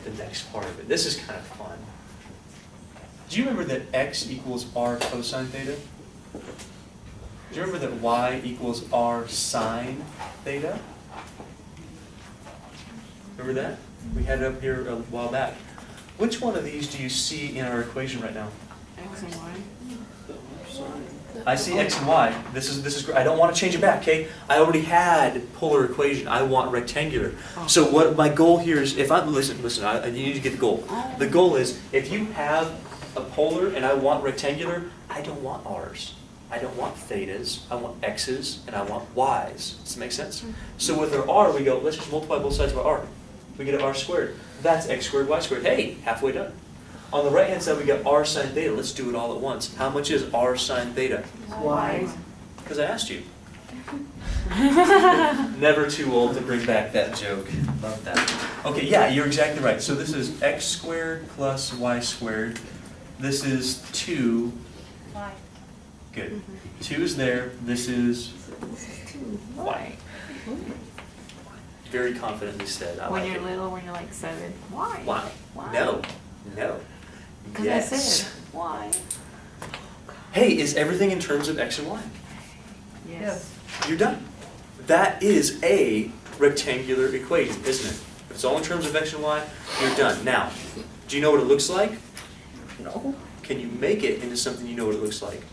Speaker 1: the next part of it. This is kind of fun. Do you remember that x equals r cosine theta? Do you remember that y equals r sine theta? Remember that? We had it up here a while back. Which one of these do you see in our equation right now?
Speaker 2: X and Y.
Speaker 1: I see x and y. This is great. I don't want to change it back, okay? I already had polar equation. I want rectangular. So what my goal here is, if I'm, listen, you need to get the goal. The goal is, if you have a polar and I want rectangular, I don't want r's. I don't want thetas. I want x's and I want y's. Does that make sense? So with our r, we go, let's just multiply both sides by r. We get an r squared. That's x squared, y squared. Hey, halfway done. On the right-hand side, we got r sine theta. Let's do it all at once. How much is r sine theta?
Speaker 2: Y.
Speaker 1: Because I asked you. Never too old to bring back that joke. Love that. Okay, yeah, you're exactly right. So this is x squared plus y squared. This is 2.
Speaker 2: Y.
Speaker 1: Good. 2 is there. This is
Speaker 2: This is 2.
Speaker 1: y. Very confidently said. I
Speaker 2: When
Speaker 1: like
Speaker 2: you're
Speaker 1: it.
Speaker 2: little, when you're like 7. Why?
Speaker 1: Why?
Speaker 2: Why?
Speaker 1: No. No.
Speaker 2: Because
Speaker 1: Yes.
Speaker 2: I said why.
Speaker 1: Hey, is everything in terms of x and y?
Speaker 2: Yes.
Speaker 1: You're done. That is a rectangular equation, isn't it? If it's all in terms of x and y, you're done. Now, do you know what it looks like?
Speaker 2: No.
Speaker 1: Can you make it into something you know what it looks like?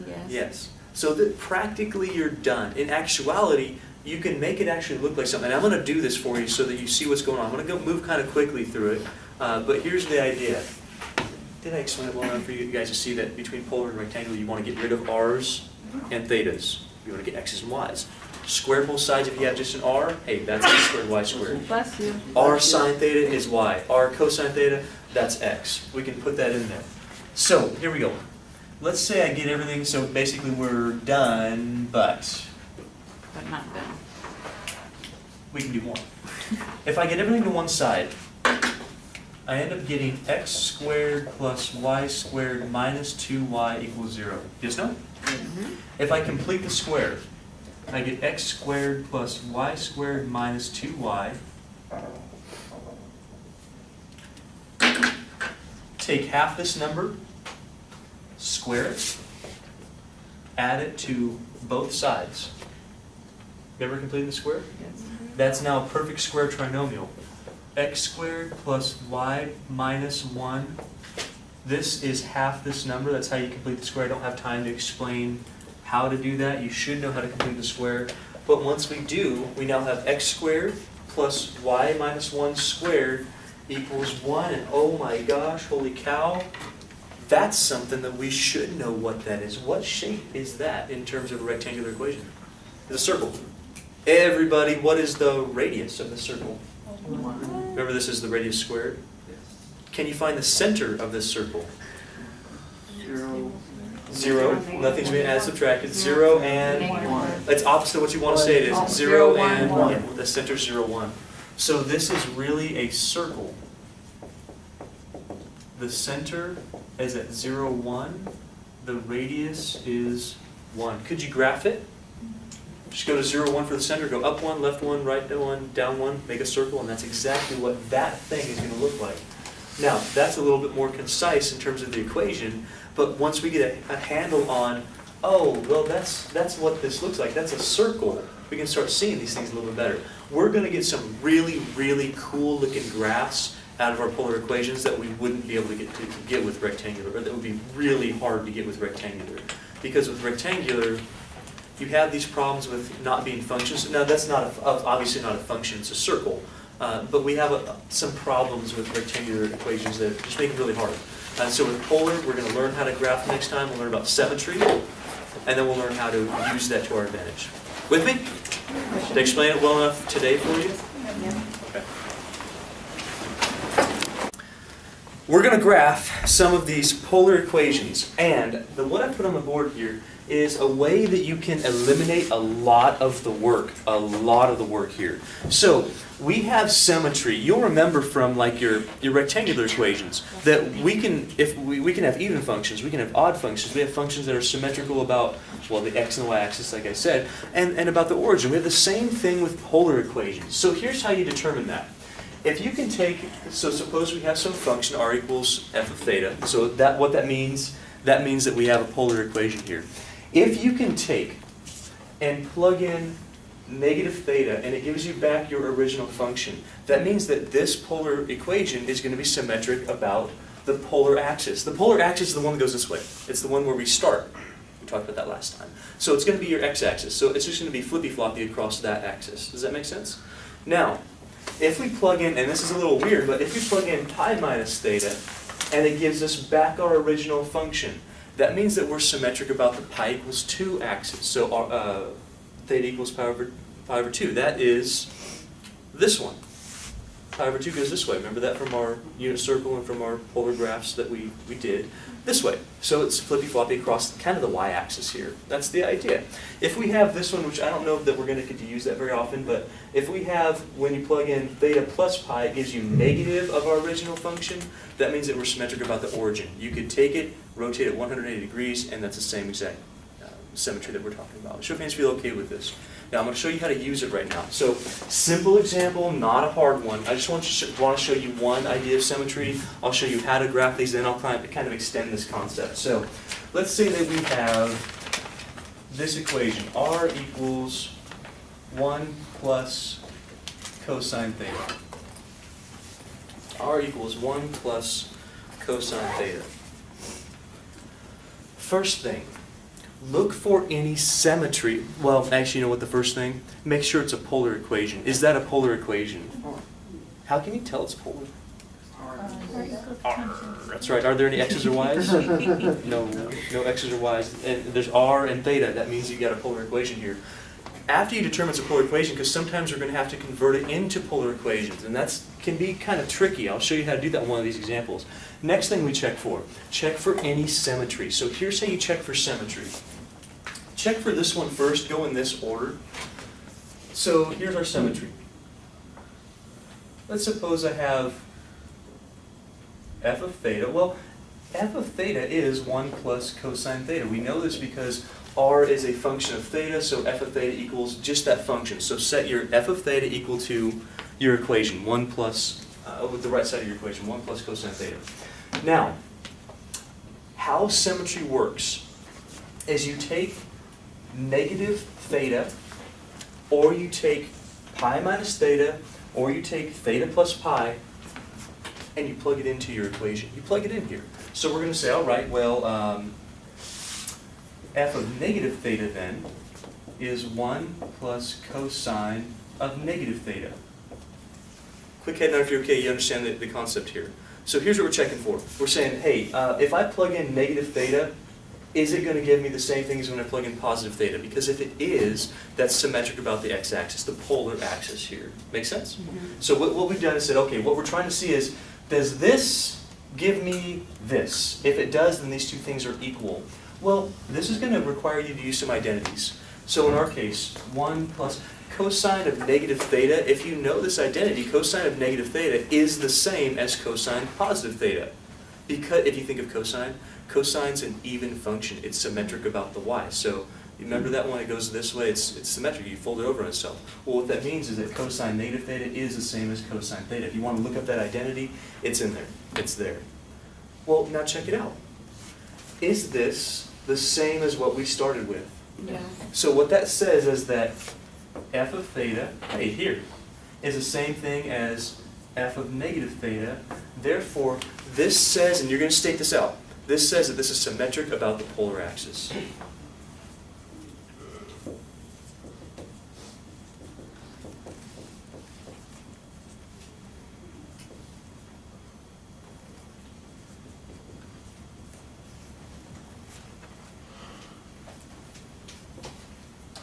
Speaker 2: Yes.
Speaker 1: Yes. So that practically you're done. In actuality, you can make it actually look like something. And I'm going to do this for you so that you see what's going on. I'm going to go move kind of quickly through it. But here's the idea. Did I explain it well enough for you guys to see that between polar and rectangular, you want to get rid of r's and thetas. You want to get x's and y's. Square both sides if you have just an r. Hey, that's x squared, y squared.
Speaker 2: Bless you.
Speaker 1: R sine theta is y. R cosine theta, that's x. We can put that in there. So, here we go. Let's say I get everything, so basically we're done, but
Speaker 2: But not done.
Speaker 1: we can do more. If I get everything to one side, I end up getting x squared plus y squared minus 2y equals 0. Yes, no? If I complete the square, I get x squared plus y squared minus 2y. Take half this number, square it, add it to both sides. Remember completing the square?
Speaker 2: Yes.
Speaker 1: That's now a perfect square trinomial. X squared plus y minus 1. This is half this number. That's how you complete the square. I don't have time to explain how to do that. You should know how to complete the square. But once we do, we now have x squared plus y minus 1 squared equals 1. And oh my gosh, holy cow, that's something that we should know what that is. What shape is that in terms of a rectangular equation? It's a circle. Everybody, what is the radius of the circle? Remember, this is the radius squared. Can you find the center of this circle?
Speaker 3: 0.
Speaker 1: 0, nothing's being added, subtracted, 0 and, that's opposite of what you want to say it is, 0 and 1, the center 0, 1. So this is really a circle. The center is at 0, 1, the radius is 1. Could you graph it? Just go to 0, 1 for the center, go up 1, left 1, right 1, down 1, make a circle, and that's exactly what that thing is going to look like. Now, that's a little bit more concise in terms of the equation, but once we get a handle on, oh, well, that's what this looks like, that's a circle, we can start seeing these things a little bit better. We're going to get some really, really cool looking graphs out of our polar equations that we wouldn't be able to get with rectangular, or that would be really hard to get with rectangular. Because with rectangular, you have these problems with not being functions. Now, that's not obviously not a function, it's a circle. But we have some problems with rectangular equations that just make it really hard. So with polar, we're going to learn how to graph next time. We'll learn about symmetry, and then we'll learn how to use that to our advantage. With me? Did I explain it well enough today for you? Okay. We're going to graph some of these polar equations, and what I put on the board here is a way that you can eliminate a lot of the work here. So we have symmetry. You'll remember from like your rectangular equations that we can have even functions, we can have odd functions, we have functions that are symmetrical about, well, the x and y axis, like I said, and about the origin. We have the same thing with polar equations. So here's how you determine that. If you can so suppose we have some function r equals f of theta. So what that means that we have a polar equation here. If you can take and plug in negative theta and it gives you back your original function, that means that this polar equation is going to be symmetric about the polar axis. The polar axis is the one that goes this way. It's the one where we start. We talked about that last time. So it's going to be your x-axis. So it's just going to be flippy-floppy across that axis. Does that make sense? Now, if we plug in, and this is a little weird, but if you plug in pi minus theta and it gives us back our original function, that means that we're symmetric about the pi equals 2 axis. So theta equals pi over 2. That is this one. Pi over 2 goes this way. Remember that from our unit circle and from our polar graphs that we did? This way. So it's flippy-floppy across kind of the y-axis here. That's the idea. If we have this one, which I don't know that we're going to get to use that very often, but if we have, when you plug in theta plus pi, it gives you negative of our original function, that means that we're symmetric about the origin. You could take it, rotate it 180 degrees, and that's the same exact symmetry that we're talking about. Show of hands feel okay with this. Now I'm going to show you how to use it right now. So simple example, not a hard one. I just want to show you one idea of symmetry. I'll show you how to graph these, then I'll kind of extend this concept. So let's say that we have this equation, r equals 1 plus cosine theta. R equals 1 plus cosine theta. First thing, look for any symmetry. Well, actually, you know what the first thing? Make sure it's a polar equation. Is that a polar equation? How can you tell it's polar? That's right. Are there any x's or y's? No x's or y's. And there's r and theta. That means you got a polar equation here. After you determine it's a polar equation, because sometimes we're going to have to convert it into polar equations, and that can be kind of tricky. I'll show you how to do that in one of these examples. Next thing we check for any symmetry. So here's how you check for symmetry. Check for this one first, go in this order. So here's our symmetry. Let's suppose I have f of theta. Well, f of theta is 1 plus cosine theta. We know this because r is a function of theta, so f of theta equals just that function. So set your f of theta equal to your equation, 1 plus, with the right side of your equation, 1 plus cosine theta. Now, how symmetry works is you take negative theta, or you take pi minus theta, or you take theta plus pi, and you plug it into your equation. You plug it in here. So we're going to say, all right, well, f of negative theta then is 1 plus cosine of negative theta. Quick head nod if you're okay, you understand the concept here. So here's what we're checking for. We're saying, hey, if I plug in negative theta, is it going to give me the same thing as when I plug in positive theta? Because if it is, that's symmetric about the x-axis, the polar axis here. Make sense? Mm-hmm. So what we've done is said, okay, what we're trying to see is, does this give me this? If it does, then these two things are equal. Well, this is going to require you to use some identities. So in our case, 1 plus cosine of negative theta, if you know this identity, cosine of negative theta is the same as cosine positive theta. Because if you think of cosine, cosine's an even function. It's symmetric about the y. So you remember that when it goes this way, it's symmetric. You fold it over on itself. Well, what that means is that cosine negative theta is the same as cosine theta. If you want to look up that identity, it's in there. It's there. Well, now check it out. Is this the same as what we started with?
Speaker 2: Yeah.
Speaker 1: So what that says is that f of theta, right here, is the same thing as f of negative theta. Therefore, this says, and you're going to state this out, this says that this is symmetric about the polar axis.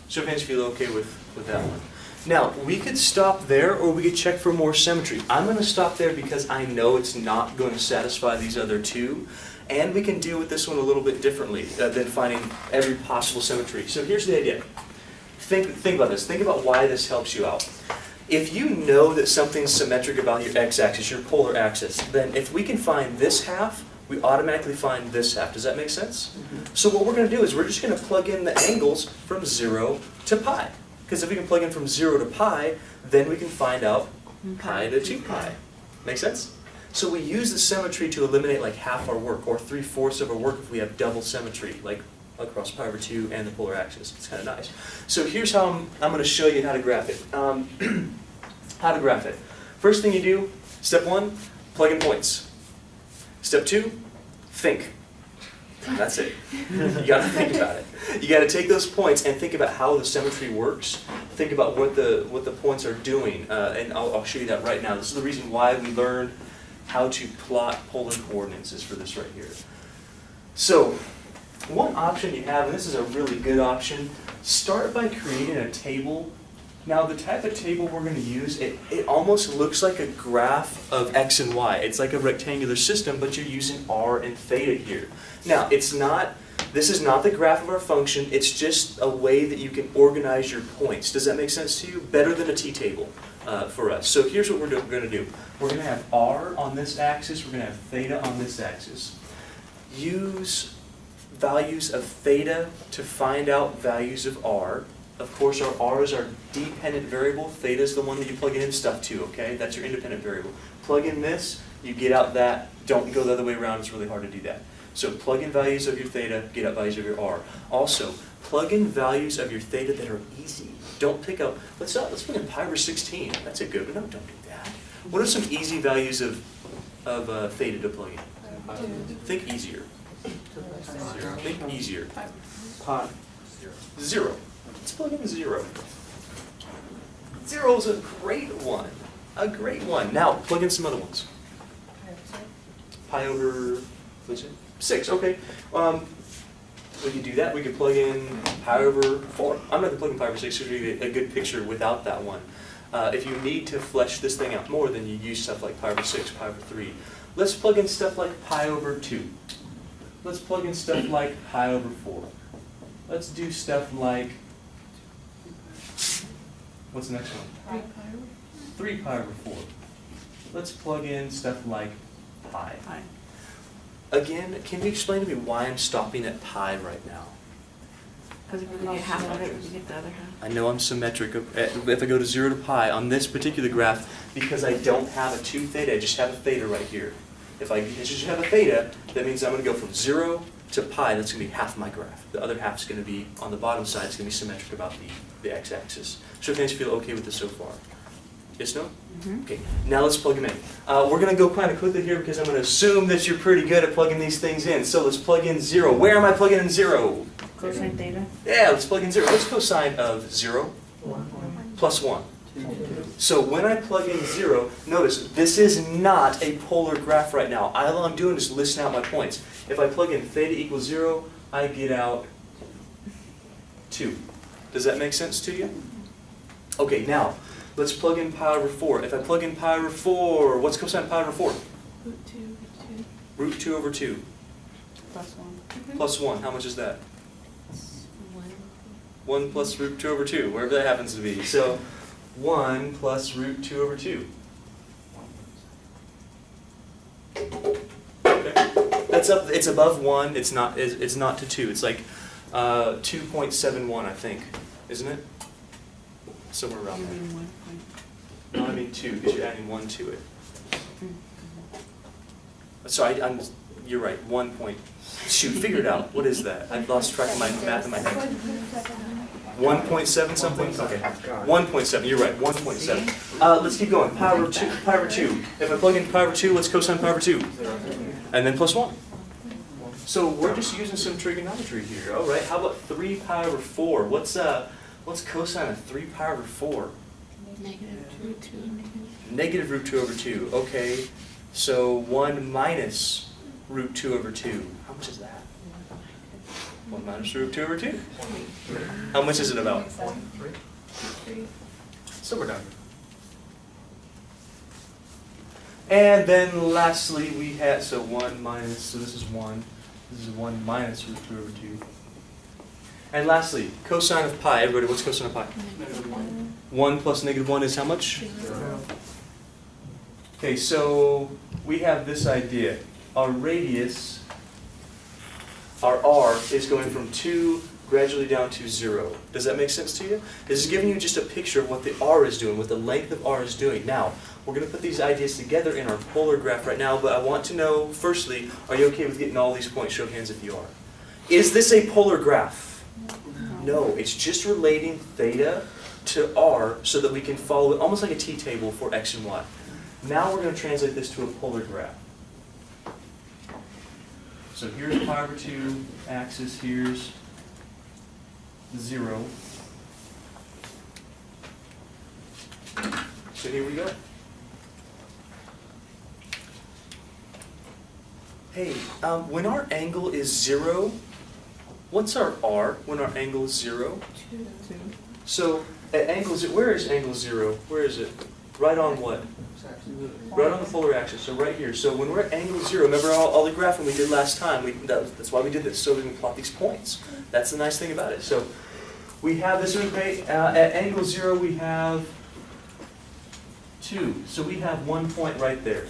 Speaker 1: So if you feel okay with that one. Now, we could stop there or we could check for more symmetry. I'm going to stop there because I know it's not going to satisfy these other two. And we can deal with this one a little bit differently than finding every possible symmetry. So here's the idea. Think about this. Think about why this helps you out. If you know that something's symmetric about your x-axis, your polar axis, then if we can find this half, we automatically find this half. Does that make sense? So what we're going to do is we're just going to plug in the angles from 0 to pi. Because if we can plug in from 0 to pi, then we can find out pi to 2 pi. Make sense? So we use the symmetry to eliminate like half our work, or 3/4 of our work if we have double symmetry, like across pi over 2 and the polar axis. It's kind of nice. So here's how I'm going to show you how to graph it. How to graph it. First thing you do, step 1, plug in points. Step 2, think. That's it. You got to think about it. You got to take those points and think about how the symmetry works. Think about what the points are doing, and I'll show you that right now. This is the reason why we learned how to plot polar coordinates is for this right here. So, one option you have, and this is a really good option, start by creating a table. Now the type of table we're going to use, it almost looks like a graph of x and y. It's like a rectangular system, but you're using r and theta here. Now this is not the graph of our function, it's just a way that you can organize your points. Does that make sense to you? Better than a t-table for us. So here's what we're going to do. We're going to have r on this axis, we're going to have theta on this axis. Use values of theta to find out values of r. Of course, our r is our dependent variable. Theta is the one that you plug in stuff to, okay? That's your independent variable. Plug in this, you get out that. Don't go the other way around. It's really hard to do that. So plug in values of your theta, get out values of your r. Also, plug in values of your theta that are easy. Don't pick up, let's put in pi over 16. That's a good one. No, don't do that. What are some easy values of theta to plug in? Think easier. Think easier.
Speaker 3: Pi.
Speaker 1: 0. Let's plug in 0. 0 is a great one. A great one. Now, plug in some other ones. Pi over, what's it? 6, okay. We could do that. We could plug in pi over 4. I'm not going to plug in pi over 6 because we get a good picture without that one. If you need to flesh this thing out more, then you use stuff like pi over 6, pi over 3. Let's plug in stuff like pi over 2. Let's plug in stuff like pi over 4. Let's do stuff like, what's the next one? 3 pi over 4. Let's plug in stuff like pi. Again, can you explain to me why I'm stopping at pi right now?
Speaker 2: Because if we get half of it, we get the other half.
Speaker 1: I know I'm symmetric if I go to 0 to pi on this particular graph because I don't have a 2 theta, I just have a theta right here. If I just have a theta, that means I'm going to go from 0 to pi, that's going to be half my graph. The other half is going to be, on the bottom side, it's going to be symmetric about the x-axis. So if you feel okay with this so far? Yes, no?
Speaker 2: Mm-hmm.
Speaker 1: Okay, now let's plug them in. We're going to go kind of quickly here because I'm going to assume that you're pretty good at plugging these things in. So let's plug in 0. Where am I plugging in 0?
Speaker 2: Cosine theta?
Speaker 1: Yeah, let's plug in 0. What's cosine of 0? Plus 1. So when I plug in 0, notice this is not a polar graph right now. All I'm doing is listing out my points. If I plug in theta equals 0, I get out 2. Does that make sense to you? Okay, now let's plug in pi over 4. If I plug in pi over 4, what's cosine of pi over 4?
Speaker 2: Root 2 over 2.
Speaker 1: Root 2 over 2.
Speaker 2: Plus one.
Speaker 1: Plus 1, how much is that?
Speaker 2: One.
Speaker 1: 1 plus root 2 over 2, wherever that happens to be. So 1 plus root 2 over 2. Okay. That's up. It's above 1. It's not to 2. It's like 2.71, I think, isn't it? Somewhere around
Speaker 2: You
Speaker 1: there.
Speaker 2: mean 1 point.
Speaker 1: No, I mean 2 because you're adding 1 to it.
Speaker 2: Mm.
Speaker 1: So you're right. 1 point. Shoot, figure it out. What is that? I've lost track of my math in my head. 1.7 something? Okay. 1.7, you're right, 1.7. Let's keep going. Pi over 2. If I plug in pi over 2, what's cosine pi over 2? And then plus 1. So we're just using some trigonometry here. All right, how about 3 pi over 4? What's cosine of 3 pi over 4?
Speaker 2: Negative root 2.
Speaker 1: Negative root 2 over 2. Okay, so 1 minus root 2 over 2. How much is that? 1 minus root 2 over 2. How much is it about?
Speaker 2: 3.
Speaker 1: So we're done. And then lastly we had, so 1 minus, so this is 1. This is 1 minus root 2 over 2. And lastly, cosine of pi. Everybody, what's cosine of pi?
Speaker 2: Negative 1.
Speaker 1: 1 plus negative 1 is how much?
Speaker 2: 0.
Speaker 1: Okay, so we have this idea. Our radius, our r, is going from 2 gradually down to 0. Does that make sense to you? This is giving you just a picture of what the r is doing, what the length of r is doing. Now, we're going to put these ideas together in our polar graph right now, but I want to know, firstly, are you okay with getting all these points? Show of hands if you are. Is this a polar graph? No, it's just relating theta to r so that we can follow it almost like a t-table for x and y. Now we're going to translate this to a polar graph. So here's pi over 2 axis, here's 0. So here we go. Hey, when our angle is 0, what's our r when our angle is 0?
Speaker 2: 2.
Speaker 1: So at angle 0, where is angle 0? Where is it? Right on what? Right on the polar axis, so right here. So when we're at angle 0, remember all the graphing we did last time, that's why we did this, so we can plot these points. That's the nice thing about it. So we have this, at angle 0 we have 2. So we have 1 point right there.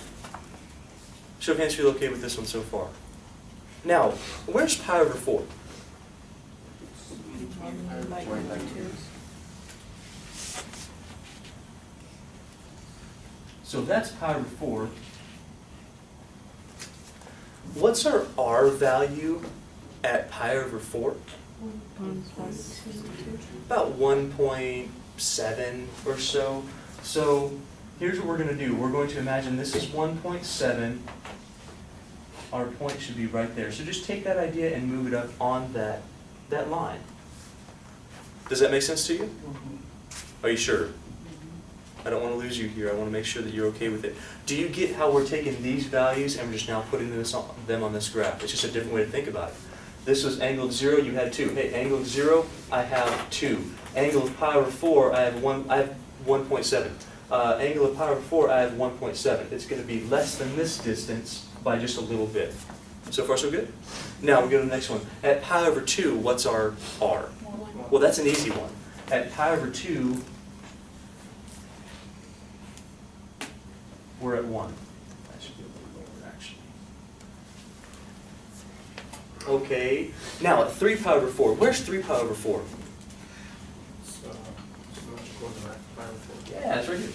Speaker 1: Show of hands, feel okay with this one so far. Now, where's pi over 4? So that's pi over 4. What's our r value at pi over 4?
Speaker 2: 1 plus 2.
Speaker 1: About 1.7 or so. So here's what we're going to do. We're going to imagine this is 1.7. Our point should be right there. So just take that idea and move it up on that line. Does that make sense to you? Are you sure? I don't want to lose you here. I want to make sure that you're okay with it. Do you get how we're taking these values and we're just now putting them on this graph? It's just a different way to think about it. This was angle 0, you had 2. Hey, angle 0, I have 2. Angle of pi over 4, I have 1.7. Angle of pi over 4, I have 1.7. It's going to be less than this distance by just a little bit. So far, so good? Now, we go to the next one. At pi over 2, what's our r?
Speaker 2: 1.
Speaker 1: Well, that's an easy one. At pi over 2, we're at 1. That should be a little lower, actually. Okay. Now, at 3 pi over 4, where's 3 pi over 4? Yeah, it's right here.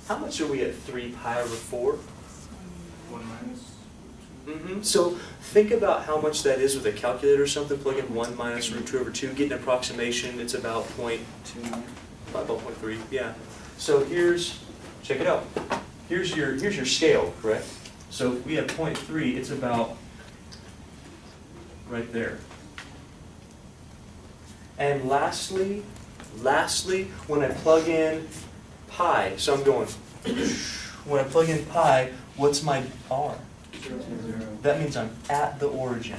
Speaker 1: How much are we at 3 pi over 4?
Speaker 3: 1 minus.
Speaker 1: So think about how much that is with a calculator or something. Plug in 1 minus root 2 over 2. Get an approximation. It's about 0.3. Yeah. So check it out. Here's your scale, correct? So if we have 0.3, it's about right there. And lastly, when I plug in pi, so I'm going, when I plug in pi, what's my r?
Speaker 3: 0.
Speaker 1: That means I'm at the origin.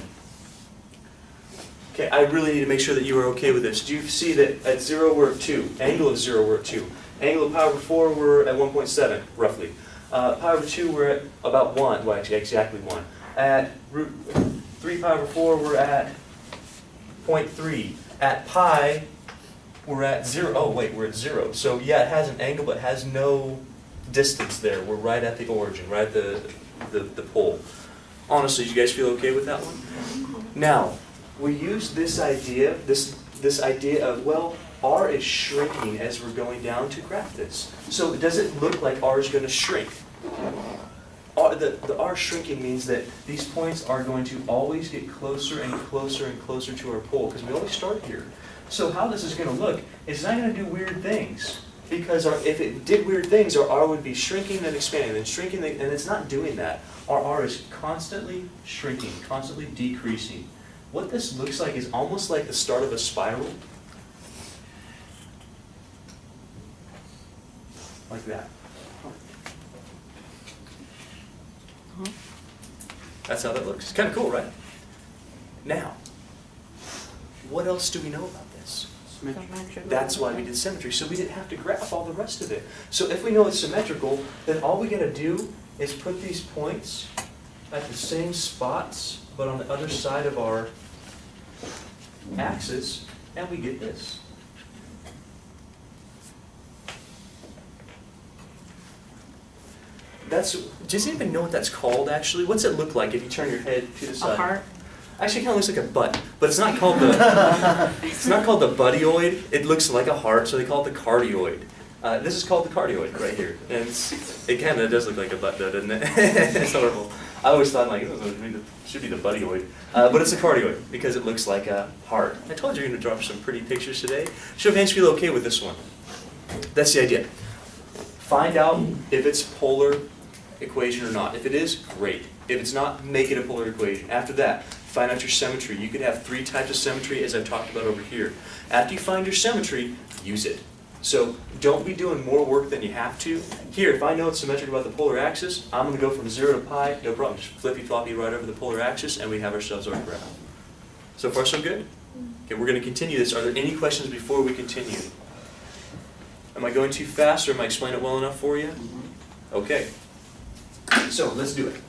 Speaker 1: Okay, I really need to make sure that you are okay with this. Do you see that at 0 we're at 2? Angle of 0 we're at 2. Angle of pi over 4 we're at 1.7, roughly. Pi over 2, we're at about 1. Well, actually, exactly 1. At root 3 pi over 4, we're at 0.3. At pi, we're at 0. Oh, wait, we're at 0. So, yeah, it has an angle, but it has no distance there. We're right at the origin, right at the pole. Honestly, you guys feel okay with that one? Now, we use this idea, this idea of, well, R is shrinking as we're going down to graph this. So does it look like R is going to shrink? The R shrinking means that these points are going to always get closer and closer and closer to our pole, because we always start here. So how this is going to look, it's not going to do weird things. Because if it did weird things, our R would be shrinking and expanding, and shrinking, and it's not doing that. Our R is constantly shrinking, constantly decreasing. What this looks like is almost like the start of a spiral. Like that. That's how that looks. It's kind of cool, right? Now, what else do we know about this? That's why we did symmetry, so we didn't have to graph all the rest of it. So if we know it's symmetrical, then all we gotta do is put these points at the same spots, but on the other side of our axis, and we get this. Does anybody know what that's called, actually? What's it look like if you turn your head to the side?
Speaker 2: A heart?
Speaker 1: Actually, it kind of looks like a butt, but it's not called the it's not called the buddyoid. It looks like a heart, so they call it the cardioid. This is called the cardioid right here, and it kind of does look like a butt, though, doesn't it? It's horrible. I always thought like it should be the buddyoid, but it's a cardioid because it looks like a heart. I told you you're going to draw some pretty pictures today. Show of hands, feel okay with this one. That's the idea. Find out if it's polar equation or not. If it is, great. If it's not, make it a polar equation. After that, find out your symmetry. You could have 3 types of symmetry, as I've talked about over here. After you find your symmetry, use it. So don't be doing more work than you have to. Here, if I know it's symmetric about the polar axis, I'm going to go from 0 to pi, no problem. Just flippy-floppy right over the polar axis, and we have ourselves our graph. So far, so good? Okay, we're going to continue this. Are there any questions before we continue? Am I going too fast, or am I explaining it well enough for you? Okay. So, let's do it.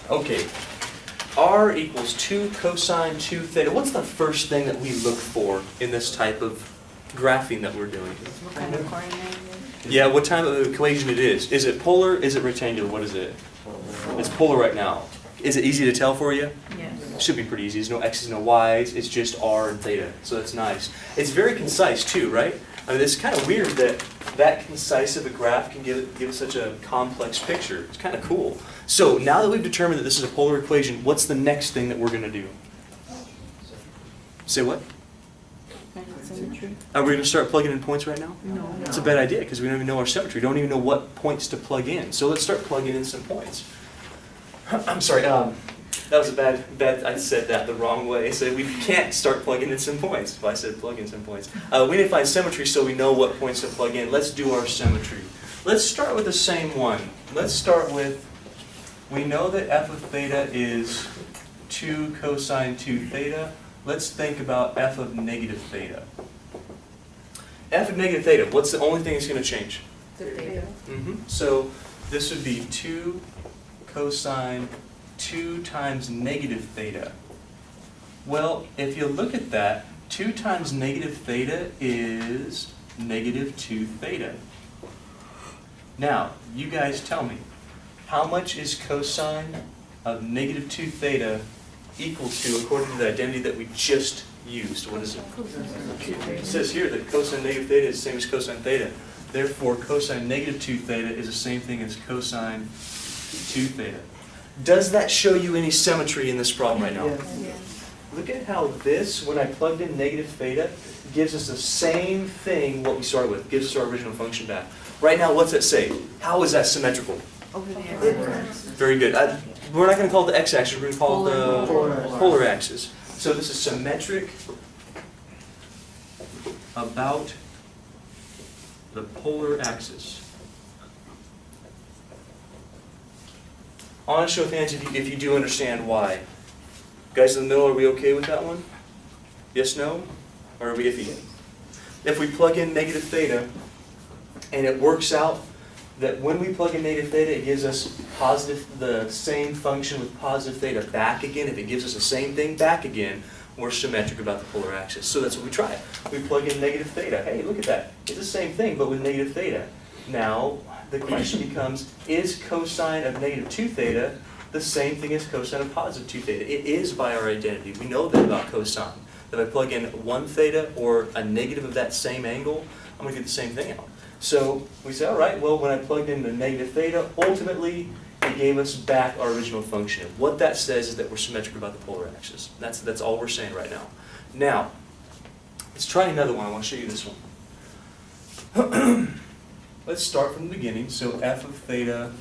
Speaker 1: Okay, R equals 2 cosine 2 theta. What's the first thing that we look for in this type of graphing that we're doing?
Speaker 2: What kind of coordinate it is?
Speaker 1: Yeah, what type of equation it is. Is it polar? Is it rectangular? What is it? It's polar right now. Is it easy to tell for you?
Speaker 2: Yes.
Speaker 1: Should be pretty easy. There's no x's, no y's. It's just r and theta. So that's nice. It's very concise too, right? I mean, it's kind of weird that concise of a graph can give us such a complex picture. It's kind of cool. So now that we've determined that this is a polar equation, what's the next thing that we're going to do? Say what?
Speaker 2: Find symmetry?
Speaker 1: Are we going to start plugging in points right now?
Speaker 2: No.
Speaker 1: That's a bad idea because we don't even know our symmetry. We don't even know what points to plug in. So let's start plugging in some points. I'm sorry. That was a bad. I said that the wrong way. So we can't start plugging in some points. If I said plug in some points, we need to find symmetry so we know what points to plug in. Let's do our symmetry. Let's start with the same one. Let's start with. We know that f of theta is 2 cosine 2 theta. Let's think about f of negative theta. F of negative theta. What's the only thing that's going to change?
Speaker 2: The theta.
Speaker 1: So this would be 2 cosine 2 times negative theta. Well, if you look at that, 2 times negative theta is negative 2 theta. Now, you guys tell me, how much is cosine of negative 2 theta equal to according to the identity that we just used? What is it? It says here that cosine negative theta is the same as cosine theta. Therefore, cosine negative 2 theta is the same thing as cosine 2 theta. Does that show you any symmetry in this problem right now?
Speaker 2: Yes.
Speaker 1: Look at how this, when I plugged in negative theta, gives us the same thing what we started with. Gives us our original function back. Right now, what's that say? How is that symmetrical?
Speaker 2: over the x-axis.
Speaker 1: Very good. We're not going to call it the x-axis, we're going to call it the
Speaker 3: Polar.
Speaker 1: polar axis. So this is symmetric about the polar axis. Honest show of hands if you do understand why. Guys in the middle, are we okay with that one? Yes, no? Or are we iffy? If we plug in negative theta, and it works out that when we plug in negative theta, it gives us positive, the same function with positive theta back again. If it gives us the same thing back again, we're symmetric about the polar axis. So that's what we try. We plug in negative theta. Hey, look at that. It's the same thing, but with negative theta. Now, the question becomes, is cosine of negative 2 theta the same thing as cosine of positive 2 theta? It is by our identity. We know that about cosine. If I plug in 1 theta or a negative of that same angle, I'm going to get the same thing out. So we say, all right, well, when I plugged in the negative theta, ultimately it gave us back our original function. What that says is that we're symmetric about the polar axis. That's all we're saying right now. Now, let's try another one. I want to show you this one. Let's start from the beginning. So f of theta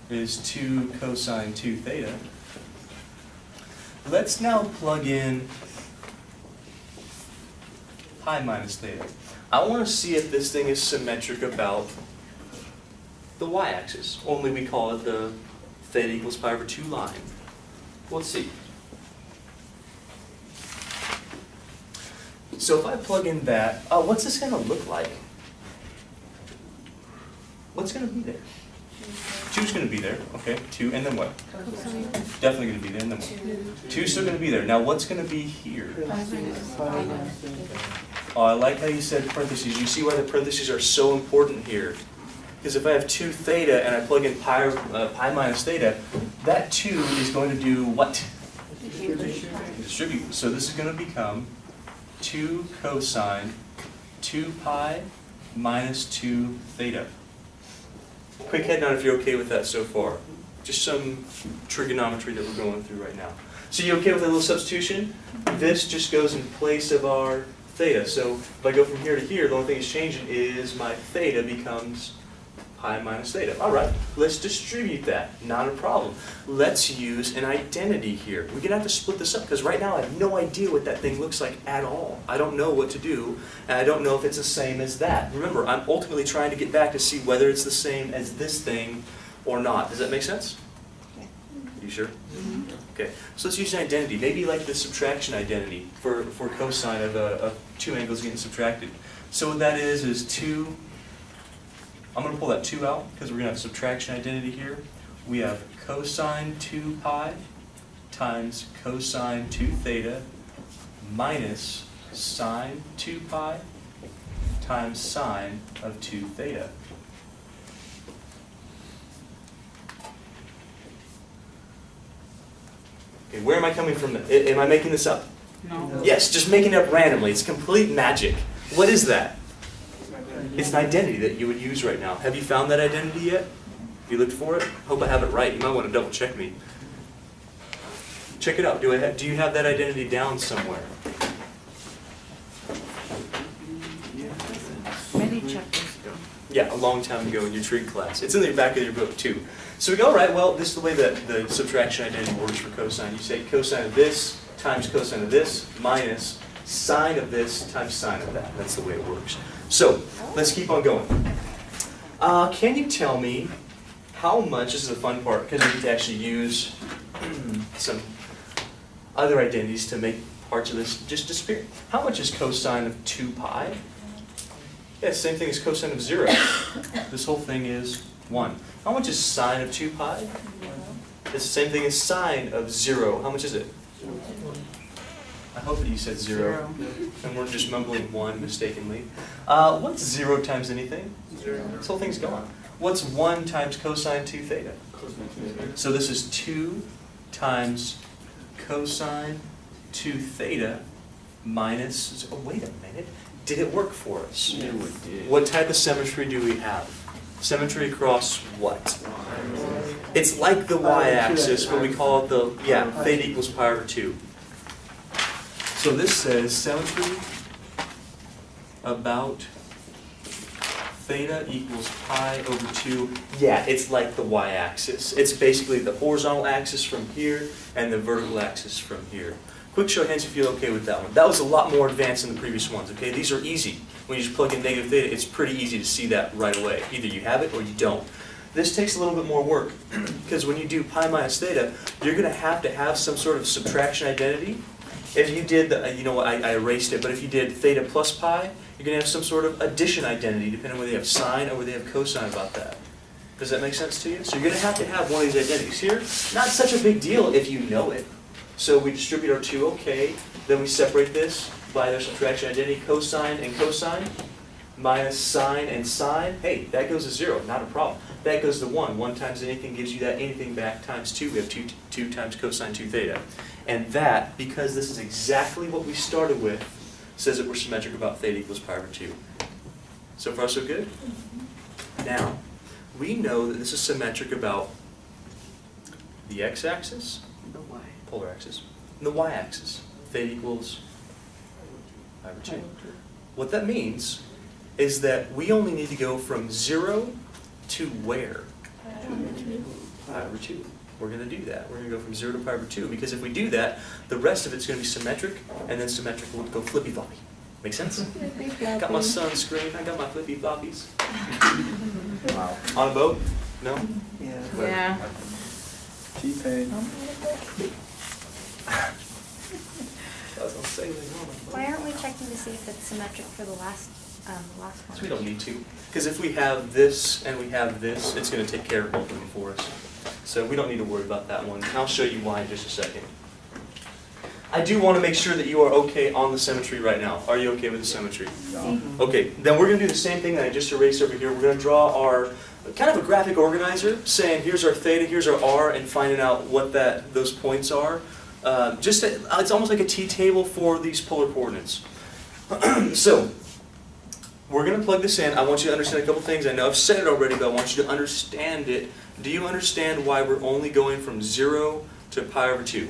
Speaker 1: is 2 cosine 2 theta. Let's now plug in pi minus theta. I want to see if this thing is symmetric about the y-axis. Only we call it the theta equals pi over 2 line. Let's see. So if I plug in that, what's this going to look like? What's going to be there? 2's going to be there. Okay, 2, and then what? Definitely going to be there, and then what? 2's still going to be there. Now what's going to be here? Oh, I like how you said parentheses. You see why the parentheses are so important here. Because if I have 2 theta and I plug in pi minus theta, that 2 is going to do what? Distribute. So this is going to become 2 cosine 2 pi minus 2 theta. Quick head nod if you're okay with that so far. Just some trigonometry that we're going through right now. So you okay with a little substitution? This just goes in place of our theta. So if I go from here to here, the only thing that's changing is my theta becomes pi minus theta. All right, let's distribute that. Not a problem. Let's use an identity here. We're going to have to split this up because right now I have no idea what that thing looks like at all. I don't know what to do, and I don't know if it's the same as that. Remember, I'm ultimately trying to get back to see whether it's the same as this thing or not. Does that make sense? You sure? Okay, so let's use an identity. Maybe like the subtraction identity for cosine of 2 angles getting subtracted. So what that is 2, I'm going to pull that 2 out because we're going to have a subtraction identity here. We have cosine 2 pi times cosine 2 theta minus sine 2 pi times sine of 2 theta. Okay, where am I coming from? Am I making this up?
Speaker 2: No.
Speaker 1: Yes, just making it up randomly. It's complete magic. What is that? It's an identity that you would use right now. Have you found that identity yet? Have you looked for it? Hope I have it right. You might want to double check me. Check it out. Do you have that identity down somewhere?
Speaker 2: Many chapters ago.
Speaker 1: Yeah, a long time ago in your trig class. It's in the back of your book too. So we go, all right, well, this is the way that the subtraction identity works for cosine. You say cosine of this times cosine of this minus sine of this times sine of that. That's the way it works. So let's keep on going. Can you tell me how much, this is the fun part, because we get to actually use some other identities to make parts of this just disappear. How much is cosine of 2 pi? Yeah, same thing as cosine of 0. This whole thing is 1. How much is sine of 2 pi? It's the same thing as sine of 0. How much is it? I hope that you said 0. And we're just mumbling 1 mistakenly. What's 0 times anything? 0. This whole thing's gone. What's 1 times cosine 2 theta? So this is 2 times cosine 2 theta minus, oh, wait a minute. Did it work for us?
Speaker 3: Yeah, we did.
Speaker 1: What type of symmetry do we have? Symmetry across what? It's like the y-axis, but we call it the, theta equals pi over 2. So this says symmetry about theta equals pi over 2. Yeah, it's like the y-axis. It's basically the horizontal axis from here and the vertical axis from here. Quick show of hands if you feel okay with that one. That was a lot more advanced than the previous ones, okay? These are easy. When you just plug in negative theta, it's pretty easy to see that right away. Either you have it or you don't. This takes a little bit more work, because when you do pi minus theta, you're going to have some sort of subtraction identity. If you did, you know what, I erased it, but if you did theta plus pi, you're going to have some sort of addition identity, depending on whether you have sine or whether you have cosine about that. Does that make sense to you? So you're going to have one of these identities here. Not such a big deal if you know it. So we distribute our 2, okay. Then we separate this by their subtraction identity, cosine and cosine, minus sine and sine. Hey, that goes to 0, not a problem. That goes to 1. 1 times anything gives you that anything back times 2. We have 2 times cosine 2 theta. And that, because this is exactly what we started with, says that we're symmetric about theta equals pi over 2. So far, so good? Now, we know that this is symmetric about the x-axis,
Speaker 2: The y.
Speaker 1: polar axis, and the y-axis. Theta equals pi over 2. What that means is that we only need to go from 0 to where? Pi over 2. We're going to do that. We're going to go from 0 to pi over 2, because if we do that, the rest of it's going to be symmetric, and then symmetric will go flippy-floppy. Make sense? Got my son's screen. I got my flippy-floppies.
Speaker 4: Wow.
Speaker 1: On a boat? No?
Speaker 3: Yeah.
Speaker 2: Yeah.
Speaker 4: T-Pain.
Speaker 1: I was on sailing on a boat.
Speaker 5: Why aren't we checking to see if it's symmetric for the last one?
Speaker 1: So we don't need to, because if we have this and we have this, it's going to take care of both of them for us. So we don't need to worry about that one. I'll show you why in just a second. I do want to make sure that you are okay on the symmetry right now. Are you okay with the symmetry? Okay, then we're going to do the same thing that I just erased over here. We're going to draw our kind of a graphic organizer, saying here's our theta, here's our r, and finding out what those points are. It's almost like a t-table for these polar coordinates. So, we're going to plug this in. I want you to understand a couple things. I know I've said it already, but I want you to understand it. Do you understand why we're only going from 0 to pi over 2?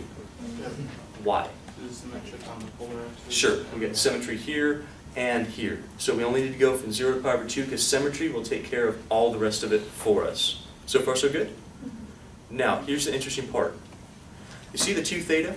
Speaker 1: Why?
Speaker 3: Is it symmetric on the polar axis?
Speaker 1: Sure, we get symmetry here and here. So we only need to go from 0 to pi over 2, because symmetry will take care of all the rest of it for us. So far, so good? Now, here's the interesting part. You see the 2 theta?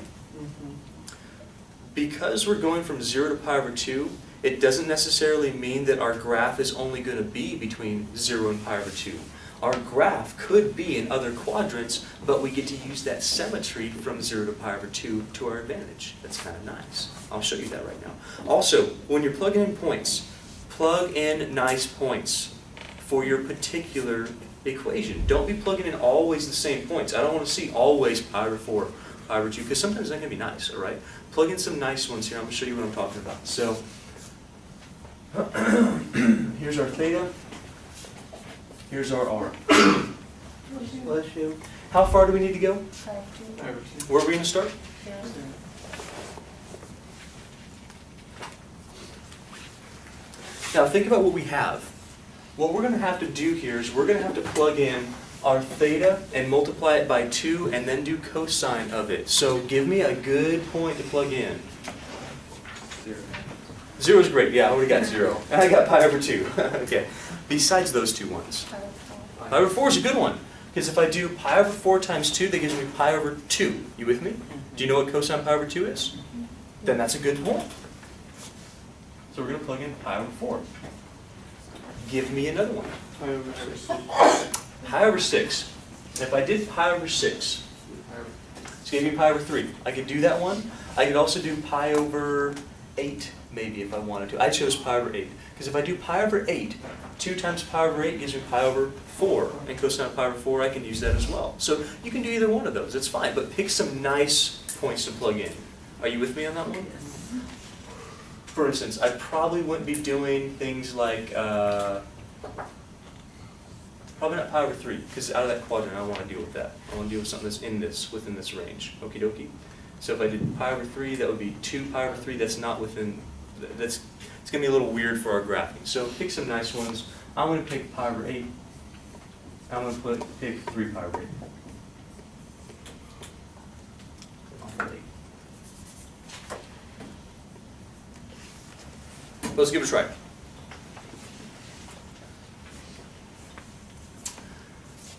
Speaker 1: Because we're going from 0 to pi over 2, it doesn't necessarily mean that our graph is only going to be between 0 and pi over 2. Our graph could be in other quadrants, but we get to use that symmetry from 0 to pi over 2 to our advantage. That's kind of nice. I'll show you that right now. Also, when you're plugging in points, plug in nice points for your particular equation. Don't be plugging in always the same points. I don't want to see always pi over 4, pi over 2, because sometimes that can be nice, all right? Plug in some nice ones here. I'm going to show you what I'm talking about. So, here's our theta. Here's our r. Bless you. How far do we need to go? Where are we going to start? Now think about what we have. What we're going to have to do here is we're going to have to plug in our theta and multiply it by 2 and then do cosine of it. So give me a good point to plug in. 0 is great. Yeah, I already got 0. And I got pi over 2. Okay. Besides those 2 ones. Pi over 4 is a good one. Because if I do pi over 4 times 2, that gives me pi over 2. You with me? Do you know what cosine pi over 2 is? Then that's a good point. So we're going to plug in pi over 4. Give me another one.
Speaker 3: Pi over 6.
Speaker 1: Pi over 6. If I did pi over 6, it's going to give me pi over 3. I could do that one. I could also do pi over 8, maybe, if I wanted to. I chose pi over 8. Because if I do pi over 8, 2 times pi over 8 gives me pi over 4. And cosine of pi over 4, I can use that as well. So you can do either one of those. It's fine. But pick some nice points to plug in. Are you with me on that one? For instance, I probably wouldn't be doing things like, probably not pi over 3, because out of that quadrant, I don't want to deal with that. I want to deal with something that's within this range. Okie dokie. So if I did pi over 3, that would be 2 pi over 3. That's not within, it's going to be a little weird for our graphing. So pick some nice ones. I'm going to pick pi over 8. I'm going to pick 3 pi over 8. Let's give it a try.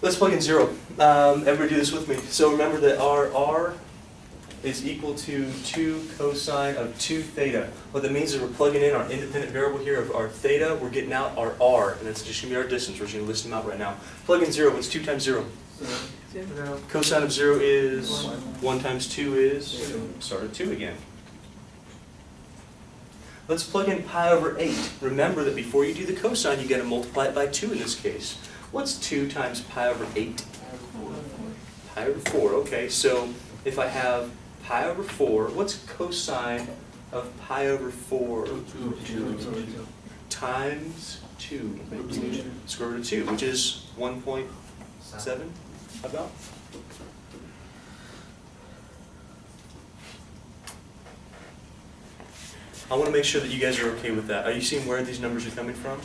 Speaker 1: Let's plug in 0. Everybody do this with me. So remember that our r is equal to 2 cosine of 2 theta. What that means is we're plugging in our independent variable here of our theta. We're getting out our r, and that's just going to be our distance. We're just going to list them out right now. Plug in 0. What's 2 times 0? Cosine of 0 is 1 times 2 is start at 2 again. Let's plug in pi over 8. Remember that before you do the cosine, you got to multiply it by 2 in this case. What's 2 times pi over 8? Pi over 4. Okay, so if I have pi over 4, what's cosine of pi over 4? Times 2. Square root of 2, which is 1.7 about. I want to make sure that you guys are okay with that. Are you seeing where these numbers are coming from?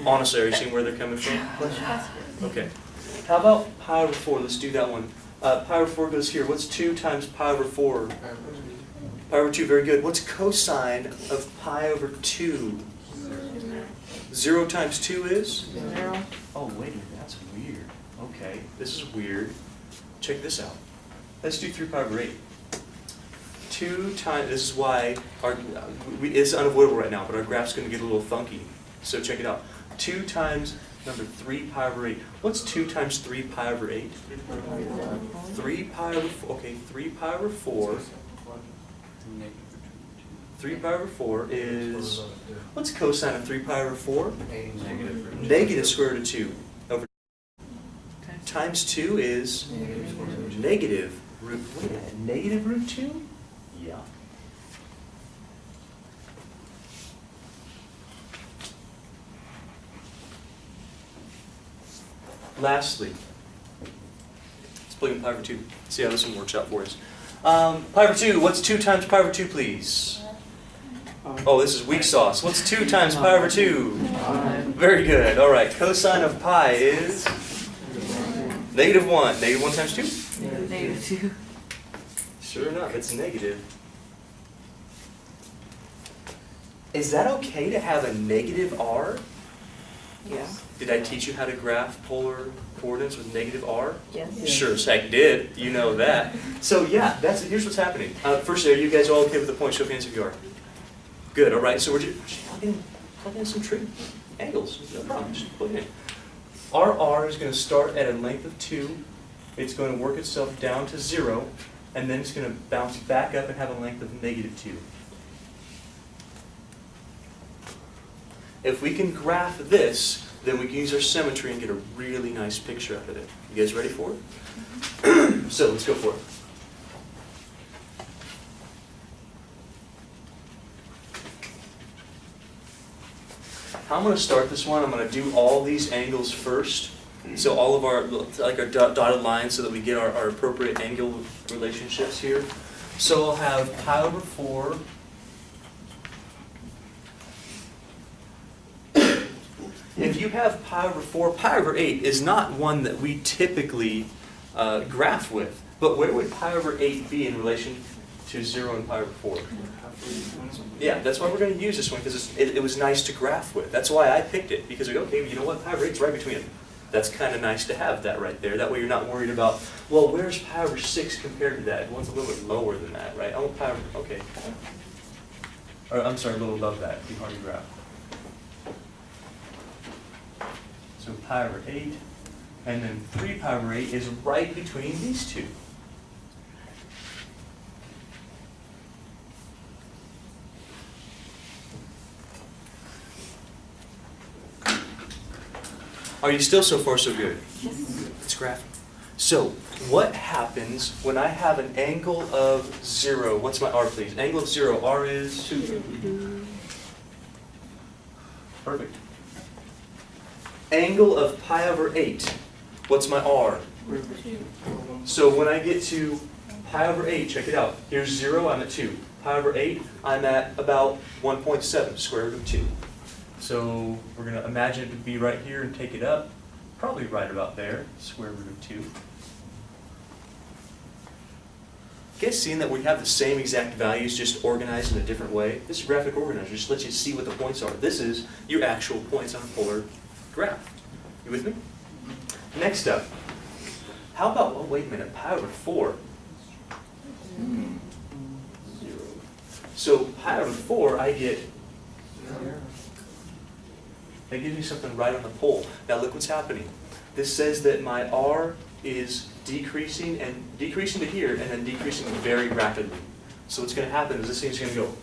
Speaker 1: Honestly, are you seeing where they're coming from? Okay. How about pi over 4? Let's do that one. Pi over 4 goes here. What's 2 times pi over 4? Pi over 2, very good. What's cosine of pi over 2? 0 times 2 is?
Speaker 2: 0.
Speaker 1: Oh, wait a minute, that's weird. Okay, this is weird. Check this out. Let's do 3 pi over 8. 2 times, this is why it's unavoidable right now, but our graph's going to get a little funky. So check it out. 2 times number 3 pi over 8. What's 2 times 3 pi over 8? 3 pi over 4. Okay, 3 pi over 4. 3 pi over 4 is, what's cosine of 3 pi over 4? Negative square root of 2 over times 2 is negative root, wait a minute, negative root 2? Yeah. Lastly, let's plug in pi over 2. See how this one works out for us. Pi over 2, what's 2 times pi over 2, please? Oh, this is weak sauce. What's 2 times pi over 2? Very good. All right, cosine of pi is negative 1. Negative 1 times 2?
Speaker 2: Negative 2.
Speaker 1: Sure enough, it's negative. Is that okay to have a negative r?
Speaker 2: Yeah.
Speaker 1: Did I teach you how to graph polar coordinates with negative r?
Speaker 2: Yes.
Speaker 1: Sure as heck did. You know that. So yeah, here's what's happening. First, are you guys all okay with the point? Show of hands if you are. Good. All right. So we're just plugging in some trig angles. No problem. Just plug it in. Our r is going to start at a length of 2. It's going to work itself down to 0, and then it's going to bounce back up and have a length of negative 2. If we can graph this, then we can use our symmetry and get a really nice picture out of it. You guys ready for it? So let's go for it. How I'm going to start this one, I'm going to do all these angles first. So all of our, like our dotted lines so that we get our appropriate angle relationships here. So I'll have pi over 4. If you have pi over 4, pi over 8 is not one that we typically graph with. But where would pi over 8 be in relation to 0 and pi over 4? Yeah, that's why we're going to use this one, because it was nice to graph with. That's why I picked it, because we go, okay, you know what, pi over 8 is right between them. That's kind of nice to have that right there. That way you're not worried about, well, where's pi over 6 compared to that? One's a little bit lower than that, right? I want pi over, okay. Or, I'm sorry, a little above that. It'd be hard to graph. So pi over 8, and then 3 pi over 8 is right between these two. Are you still so far so good?
Speaker 2: Yes.
Speaker 1: Let's graph. So what happens when I have an angle of 0? What's my r, please? Angle of 0. R is 2. Perfect. Angle of pi over 8. What's my r? So when I get to pi over 8, check it out. Here's 0, I'm at 2. Pi over 8, I'm at about 1.7, square root of 2. So we're going to imagine it to be right here and take it up, probably right about there, square root of 2. You guys seeing that we have the same exact values, just organized in a different way? This is graphic organizer, just lets you see what the points are. This is your actual points on a polar graph. You with me? Next up, How about, oh, wait a minute, pi over 4. 0. So pi over 4, I get, that gives me something right on the pole. Now look what's happening. This says that my r is decreasing to here and then decreasing very rapidly. So what's going to happen is this thing's going to go,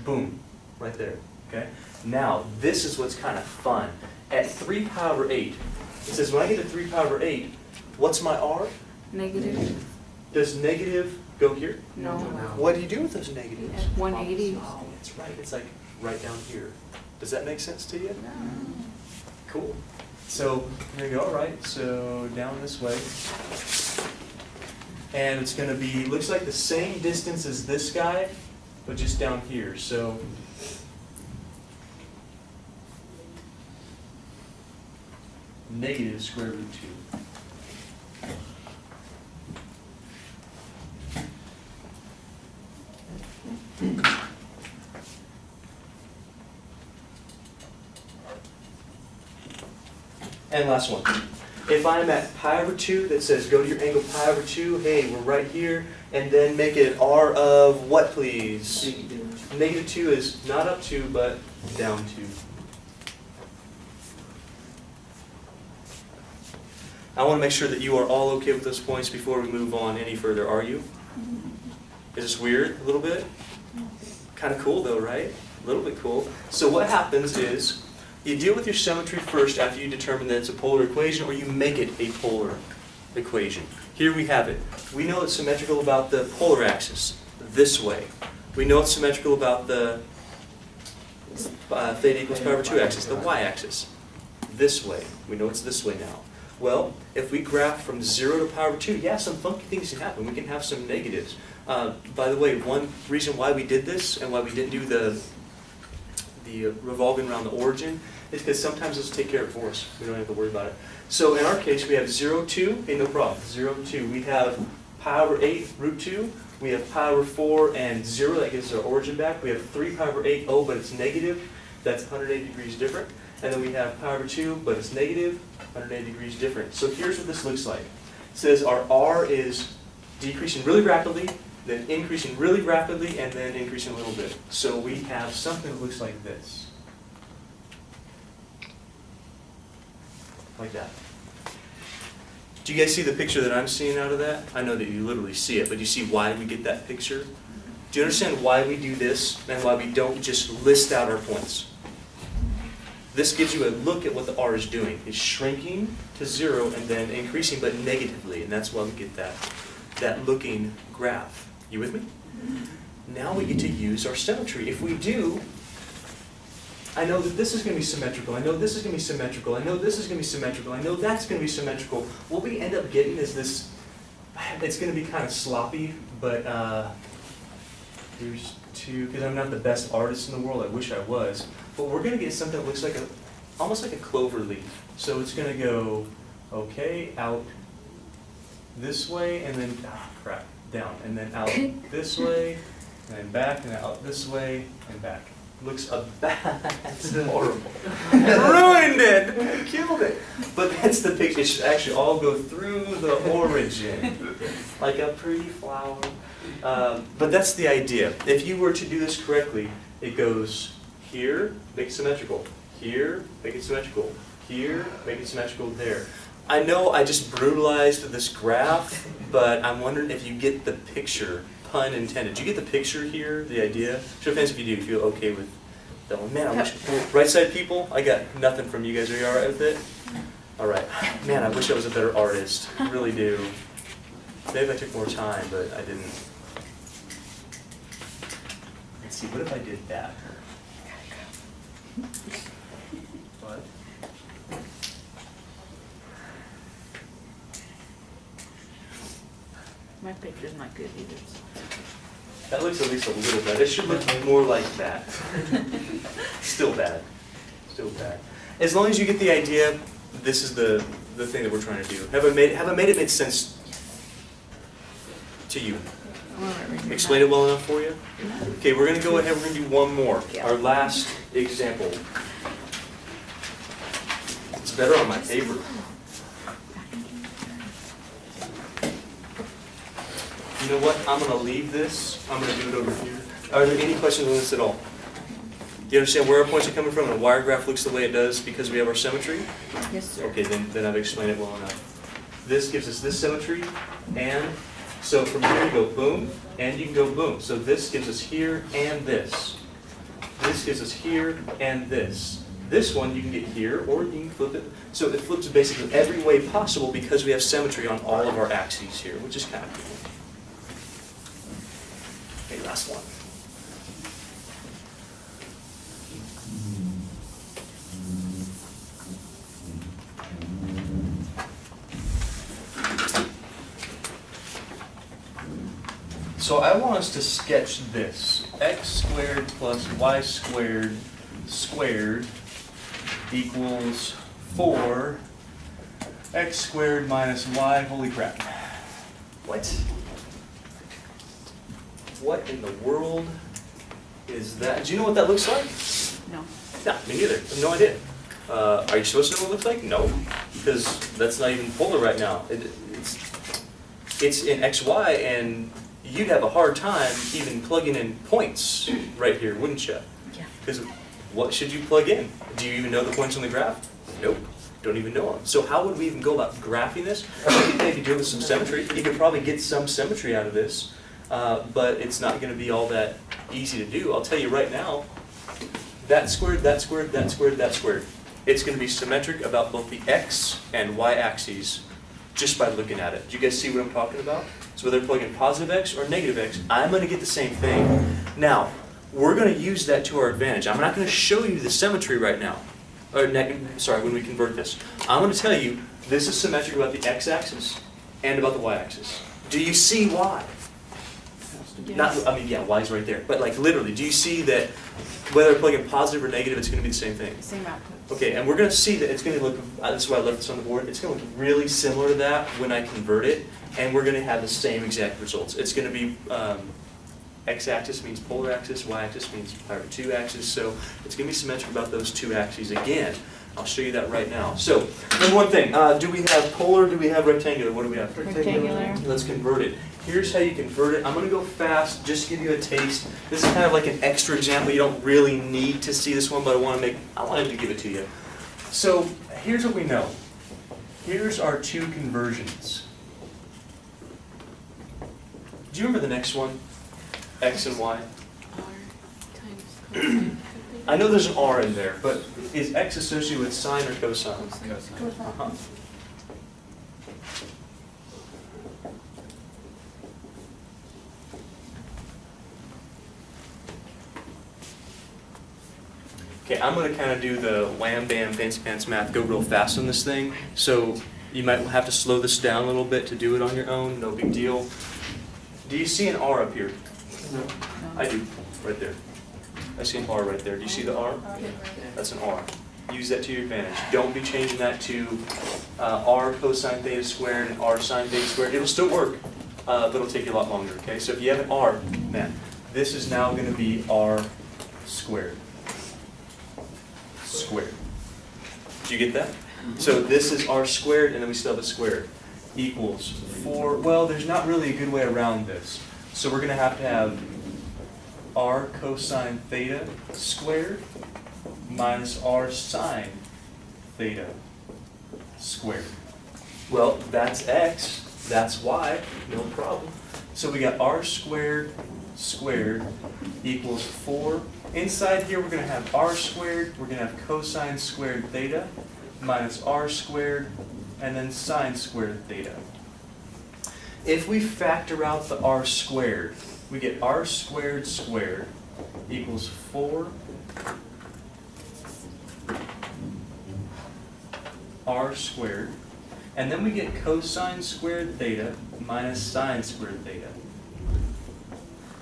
Speaker 1: boom, right there. Okay. Now this is what's kind of fun. At 3 pi over 8, it says when I get to 3 pi over 8, what's my r?
Speaker 2: Negative?
Speaker 1: Does negative go here?
Speaker 2: No.
Speaker 1: What do you do with those negatives?
Speaker 2: At 180.
Speaker 1: Oh, that's right. It's like right down here. Does that make sense to you? Cool. So here you go. All right. So down this way. And it's going to be, looks like the same distance as this guy, but just down here. So negative square root 2. And last one. If I'm at pi over 2 that says go to your angle pi over 2, hey, we're right here, and then make it r of what, please? Negative 2 is not up 2, but down 2. I want to make sure that you are all okay with those points before we move on any further. Are you? Is this weird a little bit? Kind of cool though, right? A little bit cool. So what happens is, you deal with your symmetry first after you determine that it's a polar equation, or you make it a polar equation. Here we have it. We know it's symmetrical about the polar axis, this way. We know it's symmetrical about the theta equals pi over 2 axis, the y-axis, this way. We know it's this way now. Well, if we graph from 0 to pi over 2, yeah, some funky things can happen. We can have some negatives. By the way, one reason why we did this and why we didn't do the revolving around the origin is because sometimes this will take care of it for us. We don't have to worry about it. So in our case, we have 0, 2, hey, no problem, 0, 2. We have pi over 8, root 2. We have pi over 4 and 0, that gives our origin back. We have 3 pi over 8, oh, but it's negative. That's 180 degrees different. And then we have pi over 2, but it's negative, 180 degrees different. So here's what this looks like. It says our r is decreasing really rapidly, then increasing really rapidly, and then increasing a little bit. So we have something that looks like this. Like that. Do you guys see the picture that I'm seeing out of that? I know that you literally see it, but do you see why we get that picture? Do you understand why we do this and why we don't just list out our points? This gives you a look at what the r is doing. It's shrinking to 0 and then increasing, but negatively, and that's why we get that looking graph. You with me? Now we get to use our symmetry. If we do, I know that this is going to be symmetrical. I know this is going to be symmetrical. I know this is going to be symmetrical. I know that's going to be symmetrical. What we end up getting is this, it's going to be kind of sloppy, but here's 2, because I'm not the best artist in the world. I wish I was. But we're going to get something that looks like almost like a clover leaf. So it's going to go, okay, out this way, and then, down, and then out this way, and then back, and out this way, and back. Looks that's horrible. Ruined it! Killed it! But that's the picture. It should actually all go through the origin, like a pretty flower. But that's the idea. If you were to do this correctly, it goes here, make it symmetrical. Here, make it symmetrical. Here, make it symmetrical there. I know I just brutalized this graph, but I'm wondering if you get the picture, pun intended. Do you get the picture here, the idea? Show of hands if you do, if you feel okay with that one. Man, I wish, right side people, I got nothing from you guys. Are you all right with it? All right. Man, I wish I was a better artist. I really do. Maybe I took more time, but I didn't. Let's see, what if I did that? What?
Speaker 2: My picture's not good either.
Speaker 1: That looks at least a little bad. It should look more like that. Still bad. Still bad. As long as you get the idea, this is the thing that we're trying to do. Have I made it make sense to you? Explain it well enough for you? Okay, we're going to go ahead, we're going to do one more. Our last example. It's better on my paper. you know what, I'm gonna leave this, I'm gonna do it over here. Are there any questions on this at all? Do you understand where our points are coming from and a wire graph looks the way it does because we have our symmetry?
Speaker 2: Yes, sir.
Speaker 1: Okay, then I've explained it well enough. This gives us this symmetry, and so from here you go boom, and you can go boom. So this gives us here and this. This gives us here and this. This one you can get here, or you can flip it. So it flips basically every way possible because we have symmetry on all of our axes here, which is kind of cool. Okay, last one. So I want us to sketch this. X squared plus y squared squared equals 4 x squared minus y. Holy crap. What? What in the world is that? Do you know what that looks like?
Speaker 2: No.
Speaker 1: No, me neither. I have no idea. Are you supposed to know what it looks like? No, because that's not even polar right now. It's in XY, and you'd have a hard time even plugging in points right here, wouldn't you?
Speaker 2: Yeah.
Speaker 1: Because what should you plug in? Do you even know the points on the graph? Nope, don't even know them. So how would we even go about graphing this? Maybe do it with some symmetry. You could probably get some symmetry out of this, but it's not going to be all that easy to do. I'll tell you right now, that squared, that squared, that squared, that squared. It's going to be symmetric about both the x and y axes just by looking at it. Do you guys see what I'm talking about? So whether they're plugging positive x or negative x, I'm going to get the same thing. Now, we're going to use that to our advantage. I'm not going to show you the symmetry right now. Or when we convert this. I'm going to tell you this is symmetric about the x-axis and about the y-axis. Do you see why?
Speaker 2: Yes.
Speaker 1: Y's right there. But like literally, do you see that whether they're plugging positive or negative, it's going to be the same thing?
Speaker 2: Same output.
Speaker 1: Okay, and we're going to see that it's going to look, this is why I left this on the board, it's going to look really similar to that when I convert it, and we're going to have the same exact results. It's going to be, x-axis means polar axis, y-axis means power 2 axis, so it's going to be symmetric about those two axes again. I'll show you that right now. So, number one thing, do we have polar, do we have rectangular? What do we have?
Speaker 2: Rectangular.
Speaker 1: Let's convert it. Here's how you convert it. I'm going to go fast, just to give you a taste. This is kind of like an extra example. You don't really need to see this one, but I wanted to give it to you. So here's what we know. Here's our two conversions. Do you remember the next one? X and Y? I know there's an R in there, but is X associated with sine or cosine? Uh-huh. Okay, I'm going to kind of do the wham bam fancy pants math, go real fast on this thing. So you might have to slow this down a little bit to do it on your own, no big deal. Do you see an R up here?
Speaker 3: No.
Speaker 1: I do, right there. I see an R right there. Do you see the R? That's an R. Use that to your advantage. Don't be changing that to R cosine theta squared and R sine theta squared. It'll still work, but it'll take you a lot longer, okay? So if you have an R, man, this is now going to be R squared. Squared. Did you get that? So this is R squared, and then we still have a squared. Equals 4, well, there's not really a good way around this. So we're going to have R cosine theta squared minus R sine theta squared. Well, that's X, that's Y, no problem. So we got R squared squared equals 4. Inside here we're going to have R squared, we're going to have cosine squared theta minus R squared, and then sine squared theta. If we factor out the R squared, we get R squared squared equals 4 R squared, and then we get cosine squared theta minus sine squared theta.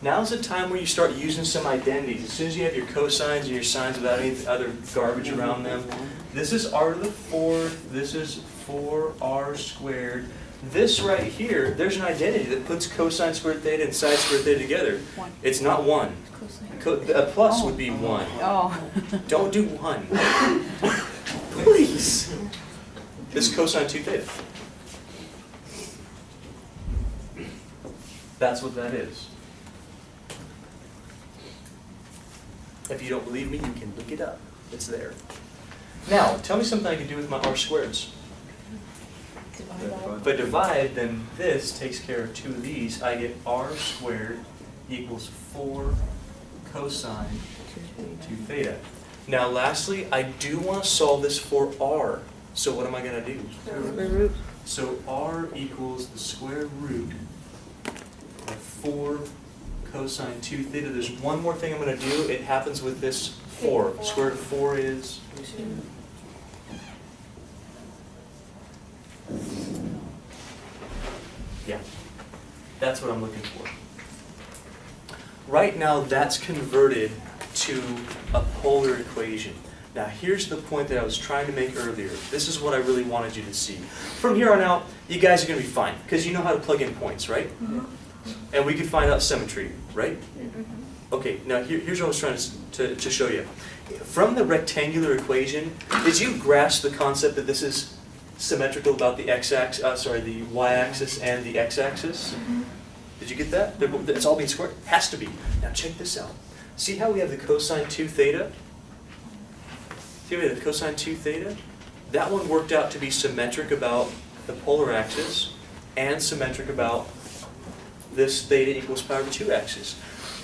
Speaker 1: Now's the time where you start using some identities. As soon as you have your cosines and your sines without any other garbage around them, this is R to the 4th, this is 4R squared. This right here, there's an identity that puts cosine squared theta and sine squared theta together.
Speaker 2: One.
Speaker 1: It's not 1. A plus would be 1.
Speaker 2: Oh.
Speaker 1: Don't do 1. Please. This is cosine 2 theta. That's what that is. If you don't believe me, you can look it up. It's there. Now, tell me something I can do with my r squareds. If I divide, then this takes care of two of these. I get r squared equals 4 cosine 2 theta. Now lastly, I do want to solve this for r. So what am I going to do?
Speaker 2: Square root.
Speaker 1: So r equals the square root of 4 cosine 2 theta. There's one more thing I'm going to do. It happens with this 4. Square root of 4 is?
Speaker 2: 2.
Speaker 1: Yeah. That's what I'm looking for. Right now, that's converted to a polar equation. Now, here's the point that I was trying to make earlier. This is what I really wanted you to see. From here on out, you guys are going to be fine, because you know how to plug in points, right? And we can find out symmetry, right? Okay, now here's what I was trying to show you. From the rectangular equation, did you grasp the concept that this is symmetrical about the the y-axis and the x-axis? Did you get that? It's all being squared? Has to be. Now check this out. See how we have the cosine 2 theta? See, we have the cosine 2 theta? That one worked out to be symmetric about the polar axis and symmetric about this theta equals pi over 2 axis.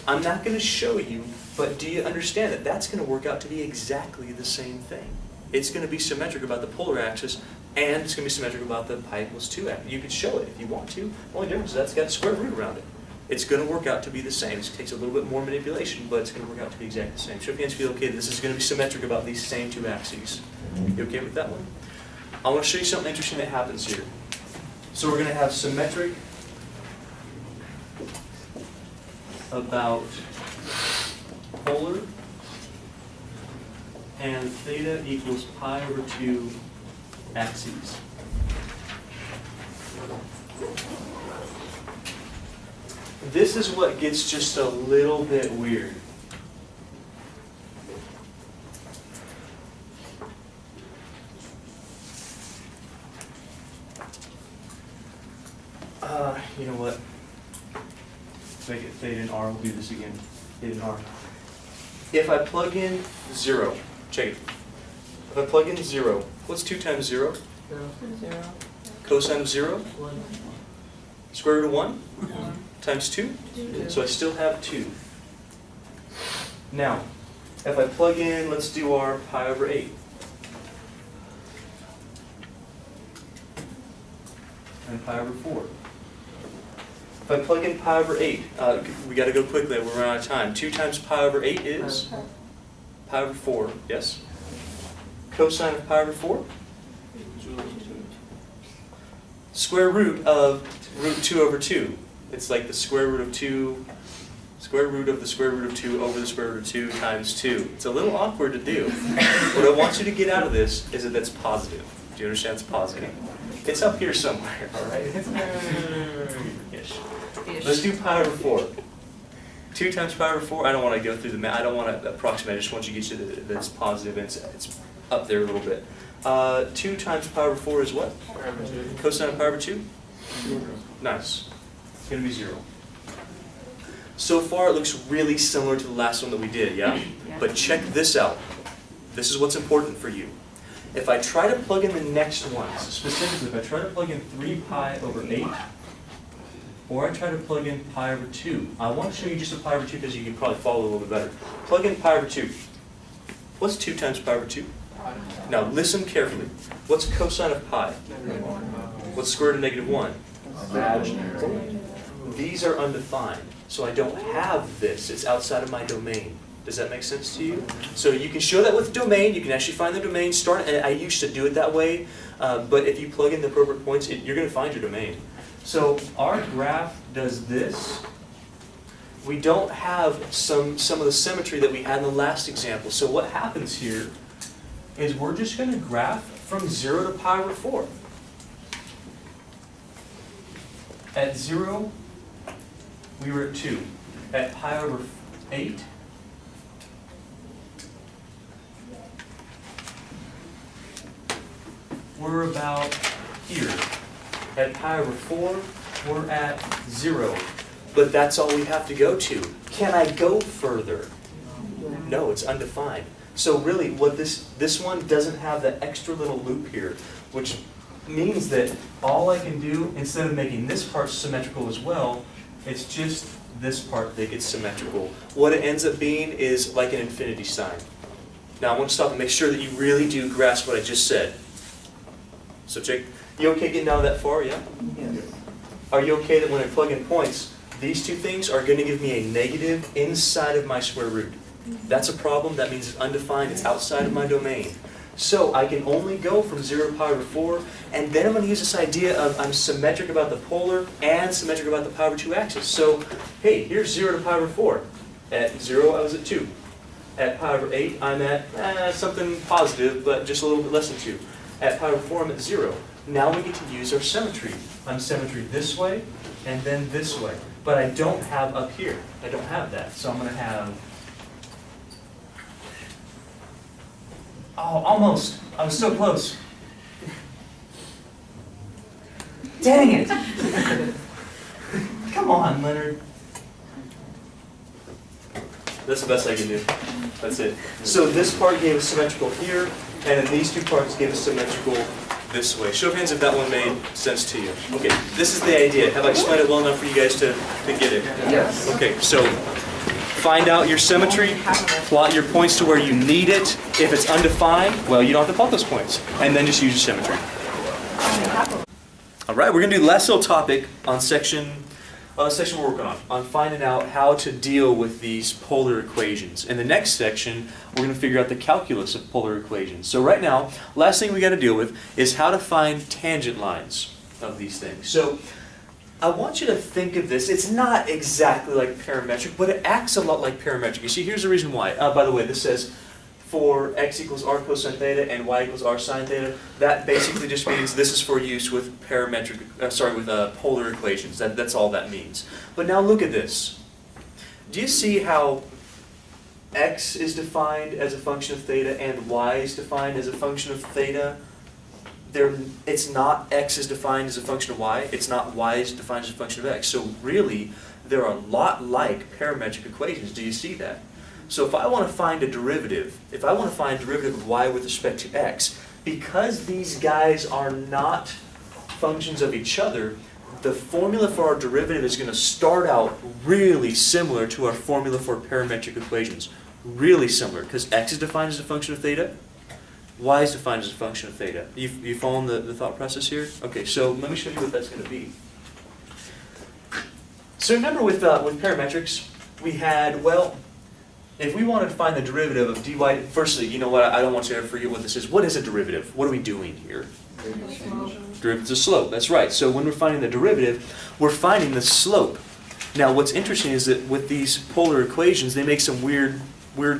Speaker 1: I'm not going to show you, but do you understand that that's going to work out to be exactly the same thing? It's going to be symmetric about the polar axis, and it's going to be symmetric about the pi equals 2 axis. You can show it if you want to. The only difference is that's got a square root around it. It's going to work out to be the same. It takes a little bit more manipulation, but it's going to work out to be exactly the same. Show of hands feel okay. This is going to be symmetric about these same 2 axes. You okay with that one? I want to show you something interesting that happens here. So we're going to have symmetric about polar and theta equals pi over 2 axes. This is what gets just a little bit weird. You know what? Make it theta and r. We'll do this again. Theta and r. If I plug in 0, check it. If I plug in 0, what's 2 times 0?
Speaker 2: 0.
Speaker 1: Cosine of 0? Square root of 1? Times 2? So I still have 2. Now, if I plug in, let's do our pi over 8. And pi over 4. If I plug in pi over 8, we got to go quickly, we're running out of time. 2 times pi over 8 is? Pi over 4, yes? Cosine of pi over 4? Square root of root 2 over 2. It's like the square root of 2, square root of the square root of 2 over the square root of 2 times 2. It's a little awkward to do. What I want you to get out of this is that that's positive. Do you understand it's positive? It's up here somewhere, all right? Ish. Let's do pi over 4. 2 times pi over 4, I don't want to go through the math. I don't want to approximate. I just want you to get you that it's positive and it's up there a little bit. 2 times pi over 4 is what? Cosine of pi over 2? Nice. It's going to be 0. So far, it looks really similar to the last one that we did, yeah? But check this out. This is what's important for you. If I try to plug in the next ones, specifically, if I try to plug in 3 pi over 8, or I try to plug in pi over 2, I want to show you just a pi over 2 because you can probably follow a little bit better. Plug in pi over 2. What's 2 times pi over 2? Now listen carefully. What's cosine of pi? What's square root of -1? These are undefined, so I don't have this. It's outside of my domain. Does that make sense to you? So you can show that with domain. You can actually find the domain. And I used to do it that way, but if you plug in the appropriate points, you're going to find your domain. So our graph does this. We don't have some of the symmetry that we had in the last example. So what happens here is we're just going to graph from 0 to pi over 4. At 0, we were at 2. At pi over 8, we're about here. At pi over 4, we're at 0. but that's all we have to go to. Can I go further? No, it's undefined. So really, what this one doesn't have that extra little loop here, which means that all I can do, instead of making this part symmetrical as well, it's just this part that gets symmetrical. What it ends up being is like an infinity sign. Now I want to stop and make sure that you really do grasp what I just said. So Jake, you okay getting down that far, yeah? Are you okay that when I plug in points, these two things are going to give me a negative inside of my square root? That's a problem. That means it's undefined. It's outside of my domain. So I can only go from 0 to pi over 4, and then I'm going to use this idea of I'm symmetric about the polar and symmetric about the pi over 2 axis. So, hey, here's 0 to pi over 4. At 0, I was at 2. At pi over 8, I'm at something positive, but just a little bit less than 2. At pi over 4, I'm at 0. Now we get to use our symmetry. I'm symmetry this way, and then this way. But I don't have up here. I don't have that. So I'm going to have... Oh, almost. I was so close. Dang it! Come on, Leonard. That's the best I can do. That's it. So this part gave us symmetrical here, and then these two parts gave us symmetrical this way. Show of hands if that one made sense to you. Okay, this is the idea. Have I explained it well enough for you guys to get it?
Speaker 4: Yes.
Speaker 1: Okay, so find out your symmetry, plot your points to where you need it. If it's undefined, well, you don't have to plot those points. And then just use your symmetry. All right, we're going to do the last little topic on section we're working on finding out how to deal with these polar equations. In the next section, we're going to figure out the calculus of polar equations. So right now, last thing we got to deal with is how to find tangent lines of these things. So I want you to think of this. It's not exactly like parametric, but it acts a lot like parametric. You see, here's the reason why. By the way, this says for x equals r cosine theta and y equals r sine theta. That basically just means this is for use with polar equations. That's all that means. But now look at this. Do you see how x is defined as a function of theta and y is defined as a function of theta? It's not x is defined as a function of y, it's not y is defined as a function of x. So really, they're a lot like parametric equations. Do you see that? So if I want to find a derivative, if I want to find a derivative of y with respect to x, because these guys are not functions of each other, the formula for our derivative is going to start out really similar to our formula for parametric equations. Really similar, because x is defined as a function of theta, y is defined as a function of theta. You following the thought process here? Okay, so let me show you what that's going to be. So remember with parametrics, we had, well, if we wanted to find the derivative of dy, firstly, you know what, I don't want you to ever forget what this is. What is a derivative? What are we doing here? Derivative's a slope, that's right. So when we're finding the derivative, we're finding the slope. Now what's interesting is that with these polar equations, they make some weird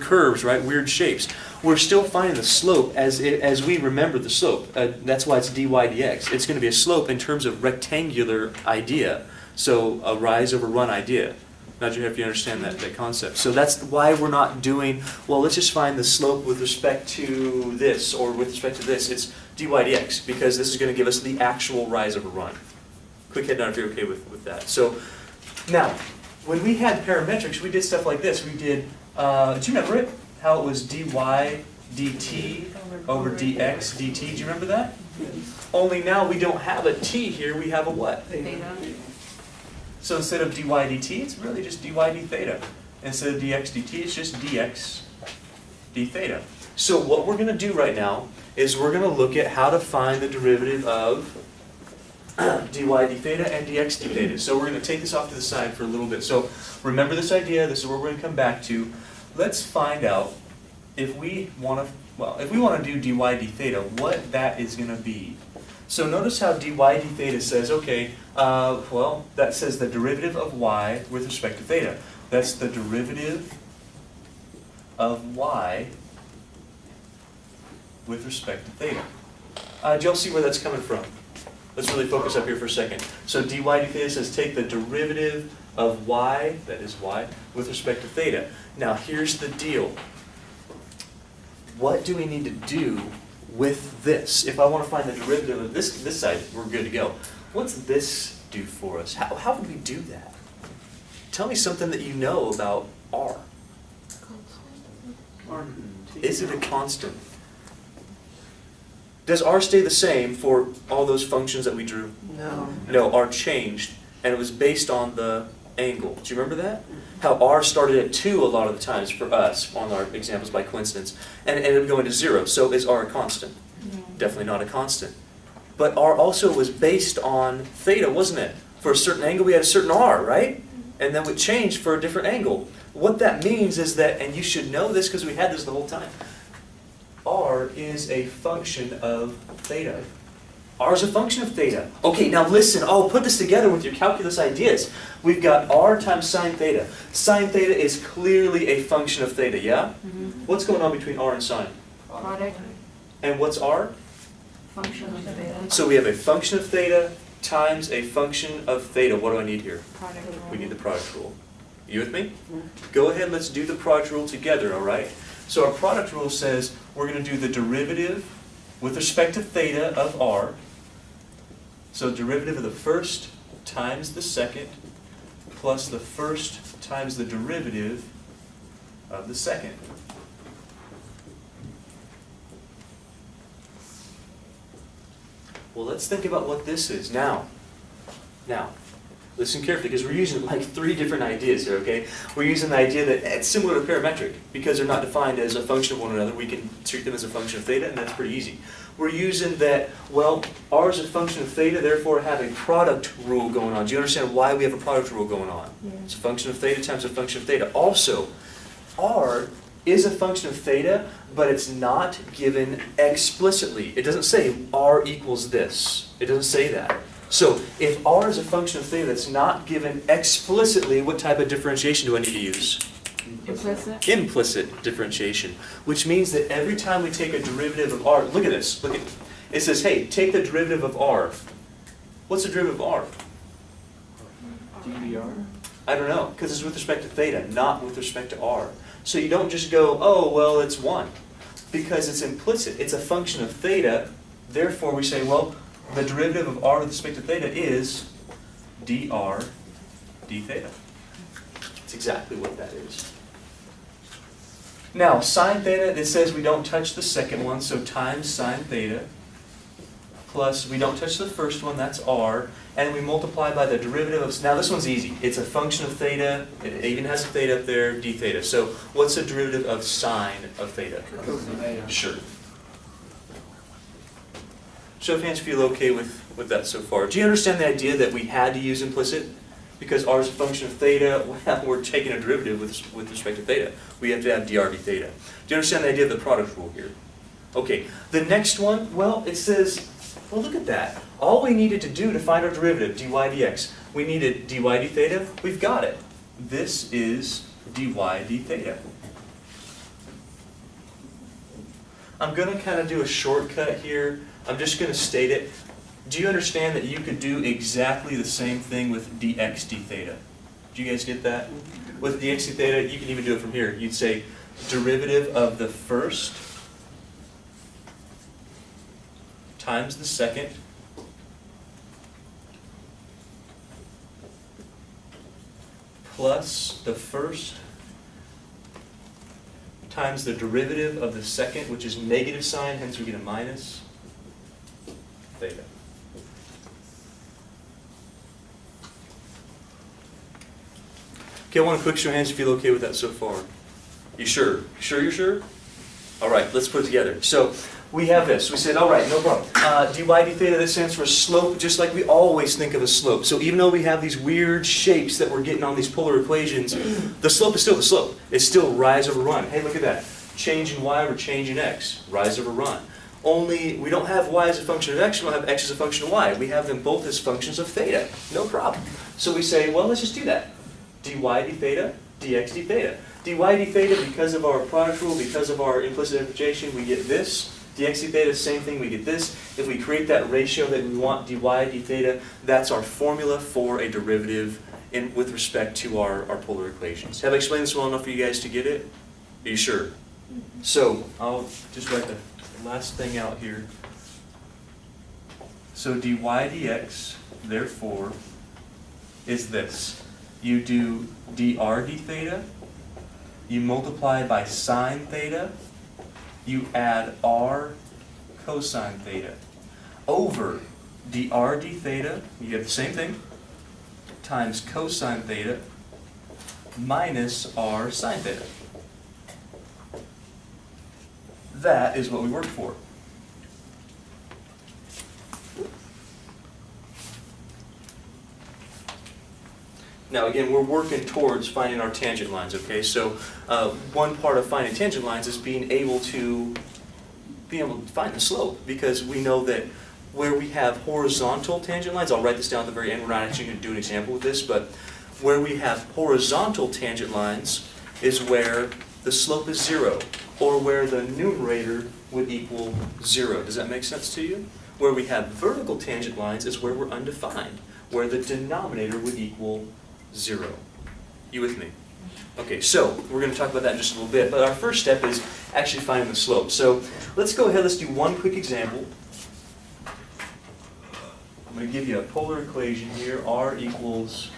Speaker 1: curves, right? Weird shapes. We're still finding the slope as we remember the slope. That's why it's dy dx. It's going to be a slope in terms of rectangular idea. So a rise over run idea. Not sure if you understand that concept. So that's why we're not doing, well, let's just find the slope with respect to this or with respect to this. It's dy dx because this is going to give us the actual rise over run. Quick head nod if you're okay with that. So now, when we had parametrics, we did stuff like this. We did, do you remember it? How it was dy dt over dx dt. Do you remember that? Only now we don't have a t here, we have a what?
Speaker 2: Theta.
Speaker 1: So instead of dy dt, it's really just dy d theta. Instead of dx dt, it's just dx d theta. So what we're going to do right now is we're going to look at how to find the derivative of dy d theta and dx d theta. So we're going to take this off to the side for a little bit. So remember this idea, this is where we're going to come back to. Let's find out if we want to do dy d theta, what that is going to be. So notice how dy d theta says, okay, that says the derivative of y with respect to theta. That's the derivative of y with respect to theta. Do y'all see where that's coming from? Let's really focus up here for a second. So dy d theta says take the derivative of y, that is y, with respect to theta. Now here's the deal. What do we need to do with this? If I want to find the derivative of this side, we're good to go. What's this do for us? How would we do that? Tell me something that you know about r. Is it a constant? Does r stay the same for all those functions that we drew?
Speaker 3: No.
Speaker 1: No, r changed, and it was based on the angle. Do you remember that? How r started at 2 a lot of the times for us on our examples by coincidence, and it ended up going to 0. So is r a constant? Definitely not a constant. But r also was based on theta, wasn't it? For a certain angle, we had a certain r, right? And then it changed for a different angle. What that means is that, and you should know this because we had this the whole time, r is a function of theta. R is a function of theta. Okay, now listen, I'll put this together with your calculus ideas. We've got r times sine theta. Sine theta is clearly a function of theta, yeah? What's going on between r and sine?
Speaker 2: Product,
Speaker 1: And what's r?
Speaker 2: function of theta.
Speaker 1: So we have a function of theta times a function of theta. What do I need here?
Speaker 2: Product rule.
Speaker 1: We need the product rule. You with me? Go ahead, let's do the product rule together, all right? So our product rule says we're going to do the derivative with respect to theta of r. So derivative of the first times the second plus the first times the derivative of the second. Well, let's think about what this is now. Now, listen carefully because we're using like 3 different ideas here, okay? We're using the idea that it's similar to parametric because they're not defined as a function of one another. We can treat them as a function of theta, and that's pretty easy. We're using that, well, r is a function of theta, therefore have a product rule going on. Do you understand why we have a product rule going on?
Speaker 2: Yeah.
Speaker 1: It's a function of theta times a function of theta. Also, r is a function of theta, but it's not given explicitly. It doesn't say r equals this. It doesn't say that. So if r is a function of theta that's not given explicitly, what type of differentiation do I need to use?
Speaker 2: Implicit.
Speaker 1: Implicit differentiation, which means that every time we take a derivative of r, look at this, look at it says, hey, take the derivative of r. What's the derivative of r?
Speaker 4: DDR?
Speaker 1: I don't know, because it's with respect to theta, not with respect to r. So you don't just go, oh, well, it's 1, because it's implicit. It's a function of theta, therefore we say, well, the derivative of r with respect to theta is dr d theta. That's exactly what that is. Now, sine theta, it says we don't touch the second one, so times sine theta, plus we don't touch the first one, that's r, and we multiply by the derivative of, now this one's easy. It's a function of theta, it even has a theta up there, d theta. So what's the derivative of sine of theta? Sure. Show of hands if you feel okay with that so far. Do you understand the idea that we had to use implicit? Because r is a function of theta, well, we're taking a derivative with respect to theta. We have to have dr d theta. Do you understand the idea of the product rule here? Okay, the next one, well, it says, well, look at that. All we needed to do to find our derivative, dy dx, we needed dy d theta. We've got it. This is dy d theta. I'm going to kind of do a shortcut here. I'm just going to state it. Do you understand that you could do exactly the same thing with dx d theta? Do you guys get that? With dx d theta, you can even do it from here. You'd say derivative of the first times the second plus the first times the derivative of the second, which is negative sign, hence we get a minus theta. Okay, I want a quick show of hands if you feel okay with that so far. You sure? Sure you're sure? All right, let's put it together. So we have this. We said, all right, no problem. Dy d theta, this stands for a slope, just like we always think of a slope. So even though we have these weird shapes that we're getting on these polar equations, the slope is still the slope. It's still rise over run. Hey, look at that. Change in y over change in x. Rise over run. Only we don't have y as a function of x, we don't have x as a function of y. We have them both as functions of theta. No problem. So we say, well, let's just do that. Dy d theta, dx d theta. Dy d theta, because of our product rule, because of our implicit differentiation, we get this. Dx d theta, same thing, we get this. If we create that ratio that we want, dy d theta, that's our formula for a derivative with respect to our polar equations. Have I explained this well enough for you guys to get it? Are you sure? So I'll just write the last thing out here. So dy dx, therefore, is this. you do dr d theta, you multiply by sine theta, you add r cosine theta, over dr d theta, you get the same thing, times cosine theta, minus r sine theta. That is what we worked for. Now again, we're working towards finding our tangent lines, okay? So one part of finding tangent lines is being able to find the slope, because we know that where we have horizontal tangent lines, I'll write this down at the very end, we're not actually going to do an example with this, but where we have horizontal tangent lines is where the slope is 0, or where the numerator would equal 0. Does that make sense to you? Where we have vertical tangent lines is where we're undefined, where the denominator would equal 0. You with me? Okay, so we're going to talk about that in just a little bit, but our first step is actually finding the slope. So let's go ahead, let's do one quick example. I'm going to give you a polar equation here, r equals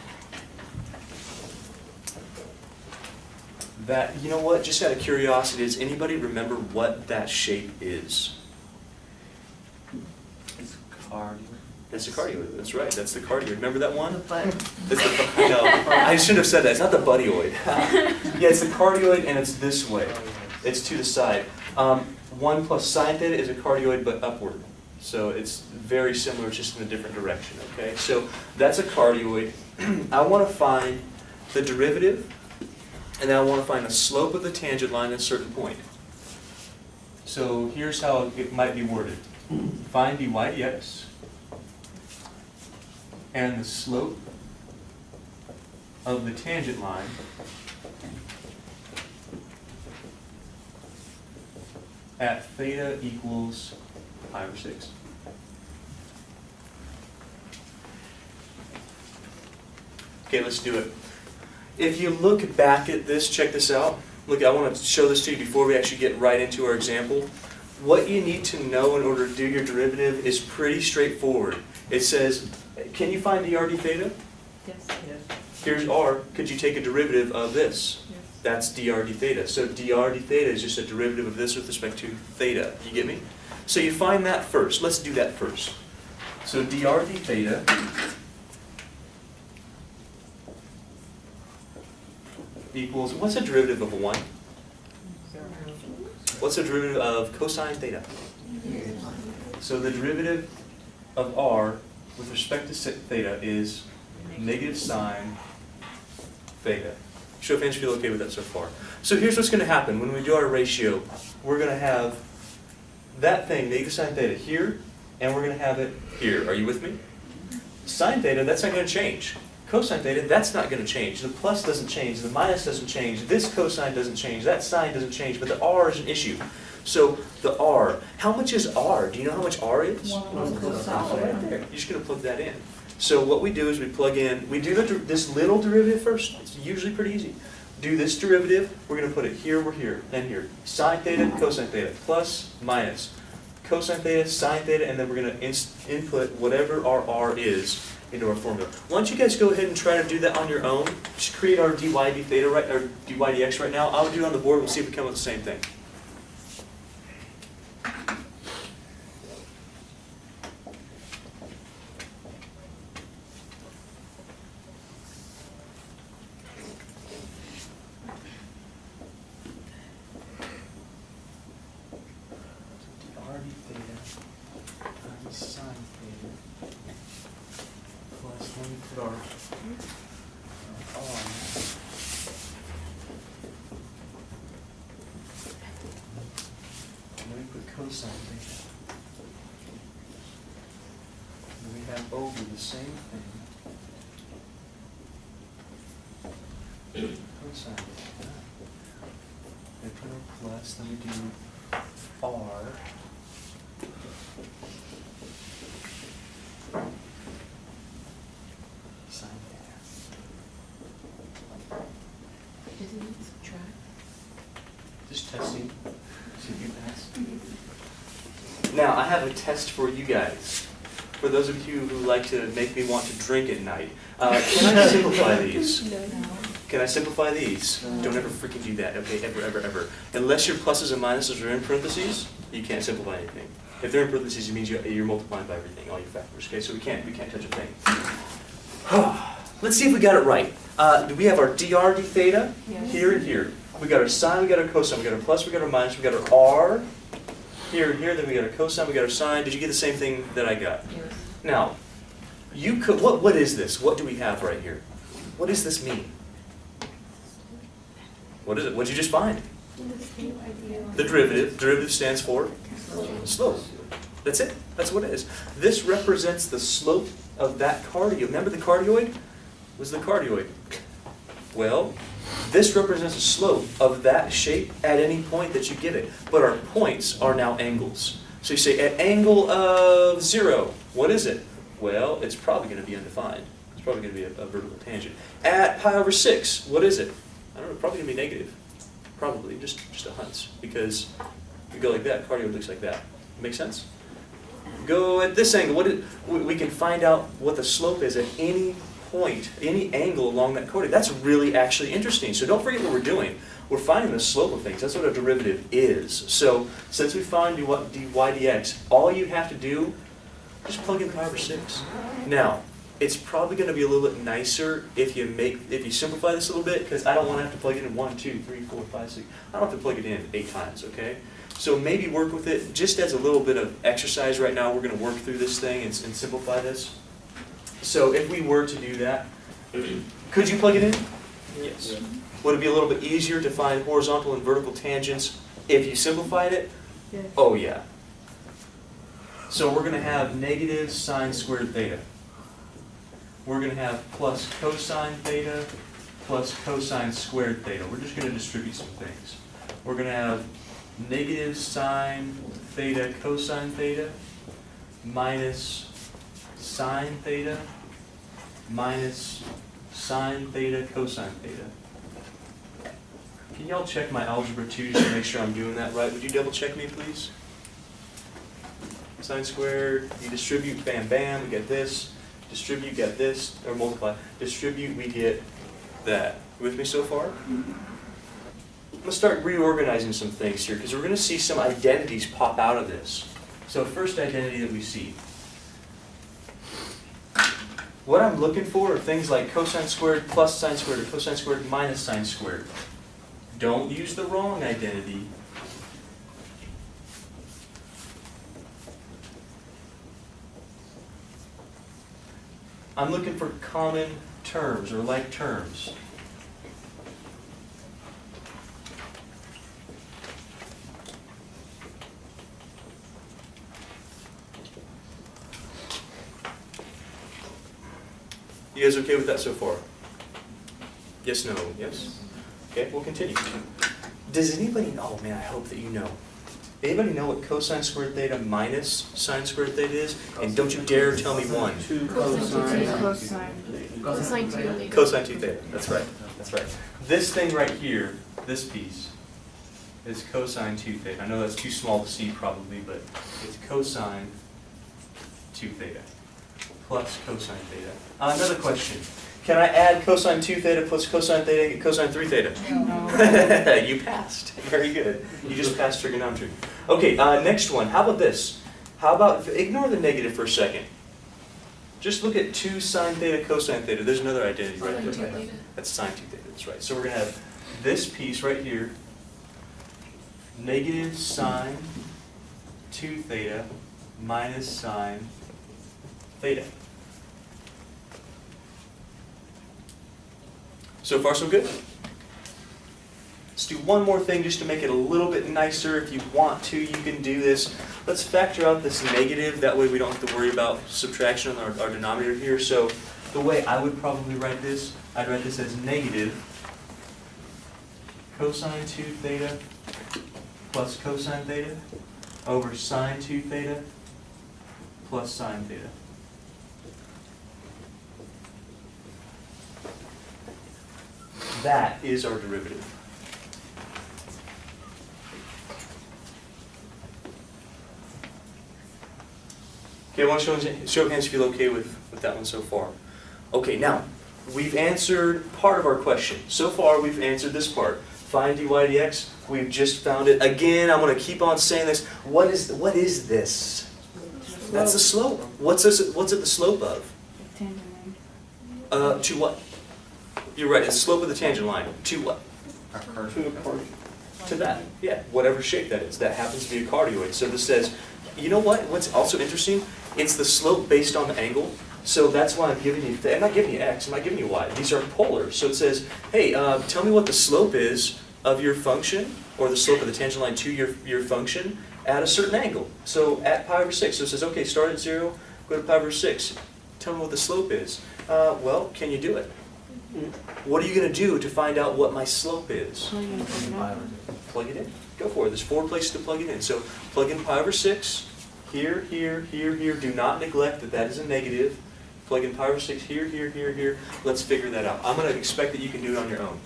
Speaker 1: that. You know what, just out of curiosity, does anybody remember what that shape is?
Speaker 4: It's cardioid.
Speaker 1: That's the cardioid, that's right, that's the cardioid. Remember that one?
Speaker 2: But
Speaker 1: That's the, no, I shouldn't have said that. It's not the buddyioid. Yeah, it's the cardioid, and it's this way. It's to the side. 1 plus sine theta is a cardioid, but upward. So it's very similar, it's just in a different direction. Okay, so that's a cardioid. I want to find the derivative, and then I want to find the slope of the tangent line at a certain point. So here's how it might be worded: find dy dx. And the slope of the tangent line at theta equals pi over 6. Okay, let's do it. If you look back at this, check this out. Look, I want to show this to you before we actually get right into our example. What you need to know in order to do your derivative is pretty straightforward. It says, can you find dr d theta?
Speaker 2: yes,
Speaker 1: Here's r. Could you take a derivative of this?
Speaker 2: yes.
Speaker 1: That's dr d theta. So dr d theta is just a derivative of this with respect to theta. You get me? So you find that first. Let's do that first. So dr d theta equals, what's the derivative of 1? What's the derivative of cosine theta? So the derivative of r with respect to theta is negative sine theta. Show of hands if you feel okay with that so far. So here's what's going to happen when we do our ratio. We're going to have that thing, negative sine theta, here, and we're going to have it here. Are you with me? Sine theta, that's not going to change. Cosine theta, that's not going to change. The plus doesn't change. The minus doesn't change. This cosine doesn't change. That sine doesn't change. But the r is an issue. So the r, how much is r? Do you know how much r is? Oh, right there. You're just going to plug that in. So what we do is we plug in, we do this little derivative first. It's usually pretty easy. Do this derivative. We're going to put it here, we're here, then here. Sine theta, cosine theta, plus, minus. Cosine theta, sine theta, and then we're going to input whatever our r is into our formula. Why don't you guys go ahead and try to do that on your own? Just create our dy d theta right, or dy dx right now. I'll do it on the board. We'll see if we come up with the same thing. dr d theta times sine theta plus, let me put our r. And then we put cosine theta. And we have over the same thing. Cosine theta. We put our plus, then we do r. Sine theta.
Speaker 2: Isn't it subtract?
Speaker 1: Just testing. See if you pass. Now, I have a test for you guys. for those of you who like to make me want to drink at night, can I simplify these? Can I simplify these? Don't ever freaking do that, okay? Ever, ever, ever. Unless your pluses and minuses are in parentheses, you can't simplify anything. If they're in parentheses, it means you're multiplying by everything, all your factors, okay? So we can't touch a thing. Let's see if we got it right. Do we have our dr d theta
Speaker 2: Yes.
Speaker 1: here and here? We got our sine, we got our cosine, we got our plus, we got our minus, we got our r here and here, then we got our cosine, we got our sine. Did you get the same thing that I got?
Speaker 2: Yes.
Speaker 1: Now, you could, what is this? What do we have right here? What does this mean? What is it? What did you just find? The derivative. Derivative stands for slope. That's it. That's what it is. This represents the slope of that cardioid. Remember the cardioid? Was the cardioid? Well, this represents the slope of that shape at any point that you give it. But our points are now angles. So you say at angle of 0, what is it? Well, it's probably going to be undefined. It's probably going to be a vertical tangent. At pi over 6, what is it? I don't know, probably going to be negative. Probably, just a hunch. Because if you go like that, cardioid looks like that. Make sense? Go at this angle. We can find out what the slope is at any point, any angle along that cardioid. That's really actually interesting. So don't forget what we're doing. We're finding the slope of things. That's what a derivative is. So since we find dy dx, all you have to do, just plug in pi over 6. Now, it's probably going to be a little bit nicer if you simplify this a little bit, because I don't want to have to plug it in 1, 2, 3, 4, 5, 6. I don't have to plug it in 8 times, okay? So maybe work with it just as a little bit of exercise right now. We're going to work through this thing and simplify this. So if we were to do that, could you plug it in? Yes. Would it be a little bit easier to find horizontal and vertical tangents if you simplified it?
Speaker 2: Yes.
Speaker 1: Oh yeah. So we're going to have negative sine squared theta. We're going to have plus cosine theta plus cosine squared theta. We're just going to distribute some things. We're going to have negative sine theta cosine theta minus sine theta minus sine theta cosine theta. Can y'all check my algebra 2 just to make sure I'm doing that right? Would you double check me, please? Sine squared, you distribute, bam, bam, we get this. Distribute, get this, or multiply. Distribute, we get that. You with me so far? Let's start reorganizing some things here, because we're going to see some identities pop out of this. So first identity that we see. What I'm looking for are things like cosine squared plus sine squared, or cosine squared minus sine squared. Don't use the wrong identity. I'm looking for common terms or like terms. You guys okay with that so far? Yes, no, yes? Okay, we'll continue. Does anybody know, oh man, I hope that you know. Anybody know what cosine squared theta minus sine squared theta is? And don't you dare tell me 1.
Speaker 3: 2 cosine.
Speaker 2: Cosine.
Speaker 1: Cosine 2 theta, that's right, that's right. This thing right here, this piece, is cosine 2 theta. I know that's too small to see probably, but it's cosine 2 theta plus cosine theta. Another question. Can I add cosine 2 theta plus cosine theta and get cosine 3 theta?
Speaker 2: No.
Speaker 1: You passed. Very good. You just passed trigonometry. Okay, next one. How about this? How about, ignore the negative for a second. Just look at 2 sine theta cosine theta. There's another identity right there. That's sine 2 theta. That's right. So we're going to have this piece right here, negative sine 2 theta minus sine theta. So far, so good? Let's do one more thing just to make it a little bit nicer. If you want to, you can do this. Let's factor out this negative. That way we don't have to worry about subtraction on our denominator here. So the way I would probably write this, I'd write this as negative cosine 2 theta plus cosine theta over sine 2 theta plus sine theta. That is our derivative. Okay, I want to show of hands if you're okay with that one so far. Okay, now, we've answered part of our question. So far, we've answered this part. Find dy dx. We've just found it. Again, I'm going to keep on saying this. What is this? That's the slope. What's it the slope of?
Speaker 2: Tangent line.
Speaker 1: To what? You're right, it's the slope of the tangent line. To what?
Speaker 3: To the part.
Speaker 1: To that. Yeah, whatever shape that is. That happens to be a cardioid. So this says, you know what? What's also interesting? It's the slope based on the angle. So that's why I'm giving you, I'm not giving you x, I'm not giving you y. These are polar. So it says, hey, tell me what the slope is of your function, or the slope of the tangent line to your function at a certain angle. So at pi over 6. So it says, okay, start at 0, go to pi over 6. Tell me what the slope is. Well, can you do it? What are you going to do to find out what my slope is?
Speaker 2: Plug in, plug it up.
Speaker 1: Plug it in. Go for it. There's 4 places to plug it in. So plug in pi over 6. Here, here, here, here. Do not neglect that that is a negative. Plug in pi over 6 here, here, here, here. Let's figure that out. I'm going to expect that you can do it on your own.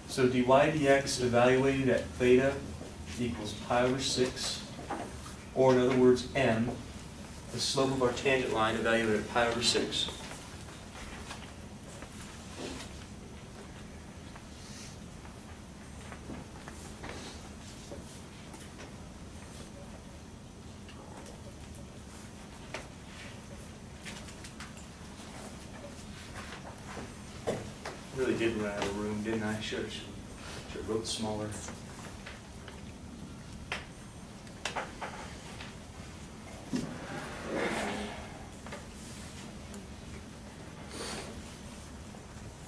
Speaker 1: So dy dx evaluated at theta equals pi over 6, or in other words, m, the slope of our tangent line evaluated at pi over 6. Really did run out of room, didn't I? Should have wrote smaller.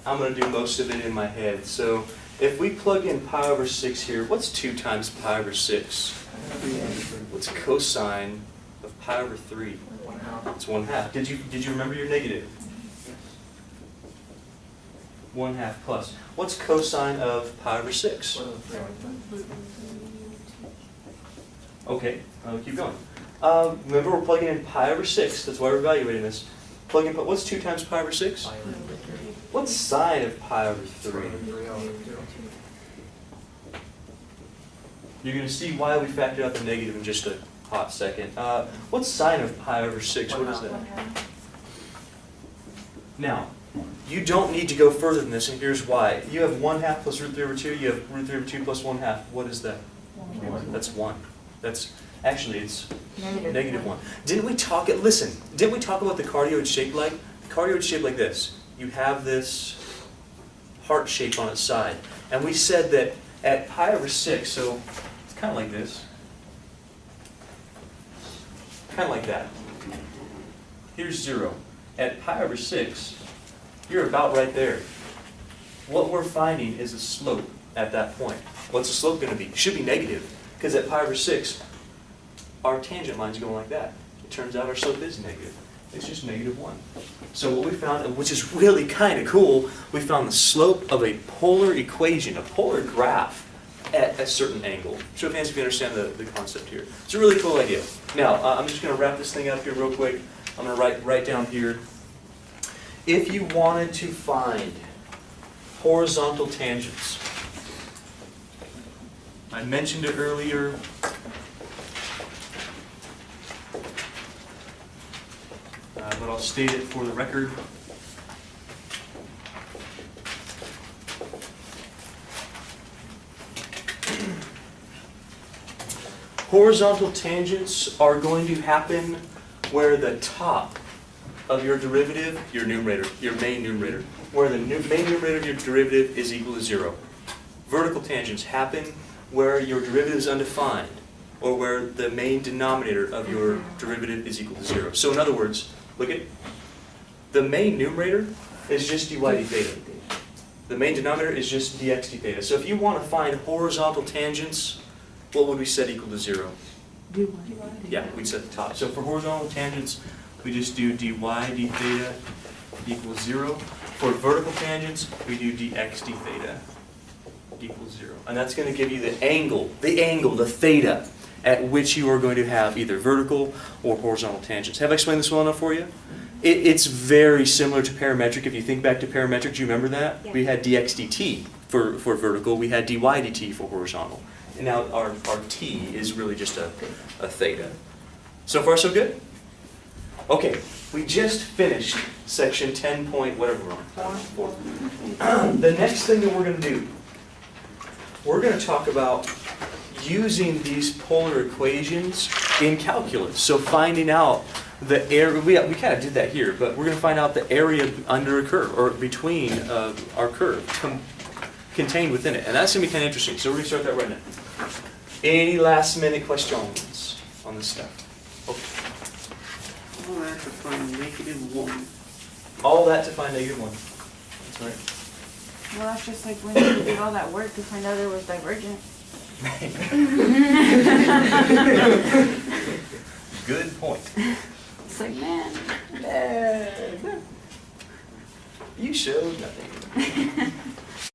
Speaker 1: I'm going to do most of it in my head. So if we plug in pi over 6 here, what's 2 times pi over 6? What's cosine of pi over 3? It's 1/2. Did you remember your negative? 1/2 plus. What's cosine of pi over 6? Okay, keep going. Remember, we're plugging in pi over 6. That's why we're evaluating this. Plug in, what's 2 times pi over 6? What's sine of pi over 3? You're going to see why we factored out the negative in just a hot second. What's sine of pi over 6? What is that? Now, you don't need to go further than this, and here's why. You have 1/2 plus root 3 over 2. You have root 3 over 2 plus 1/2. What is that? That's 1. That's actually, it's negative 1. Didn't we talk about the cardioid shape like? The cardioid shape like this. You have this heart shape on its side. And we said that at pi over 6, so it's kind of like this. Kind of like that. Here's 0. At pi over 6, you're about right there. What we're finding is a slope at that point. What's the slope going to be? It should be negative, because at pi over 6, our tangent line's going like that. It turns out our slope is negative. It's just negative 1. So what we found, and which is really kind of cool, we found the slope of a polar equation, a polar graph at a certain angle. Show of hands if you understand the concept here. It's a really cool idea. Now, I'm just going to wrap this thing up here real quick. I'm going to write down here. If you wanted to find horizontal tangents, I mentioned it earlier. But I'll state it for the record. Horizontal tangents are going to happen where the top of your derivative, your numerator, your main numerator, where the main numerator of your derivative is equal to 0. Vertical tangents happen where your derivative is undefined, or where the main denominator of your derivative is equal to 0. So in other words, look at the main numerator is just dy d theta. The main denominator is just dx d theta. So if you want to find horizontal tangents, what would we set equal to 0? Yeah, we'd set the top. So for horizontal tangents, we just do dy d theta equals 0. For vertical tangents, we do dx d theta equals 0. And that's going to give you the angle, the theta, at which you are going to have either vertical or horizontal tangents. Have I explained this well enough for you? It's very similar to parametric. If you think back to parametric, do you remember that?
Speaker 5: Yeah.
Speaker 1: We had dx dt for vertical, we had dy dt for horizontal. And now our t is really just a theta. So far, so good? Okay, we just finished section 10 point, whatever we're on. 4. The next thing that we're going to do, we're going to talk about using these polar equations in calculus. So finding out the area, we kind of did that here, but we're going to find out the area under a curve, or between our curve, contained within it. And that's going to be kind of interesting. So we're going to start that right now. Any last minute questions on this stuff? Okay.
Speaker 3: All that to find -1.
Speaker 1: All that to find -1. That's right.
Speaker 2: Well, that's just like when you did all that work to find out it was divergent.
Speaker 1: Good point.
Speaker 2: It's like, man.
Speaker 1: You showed nothing.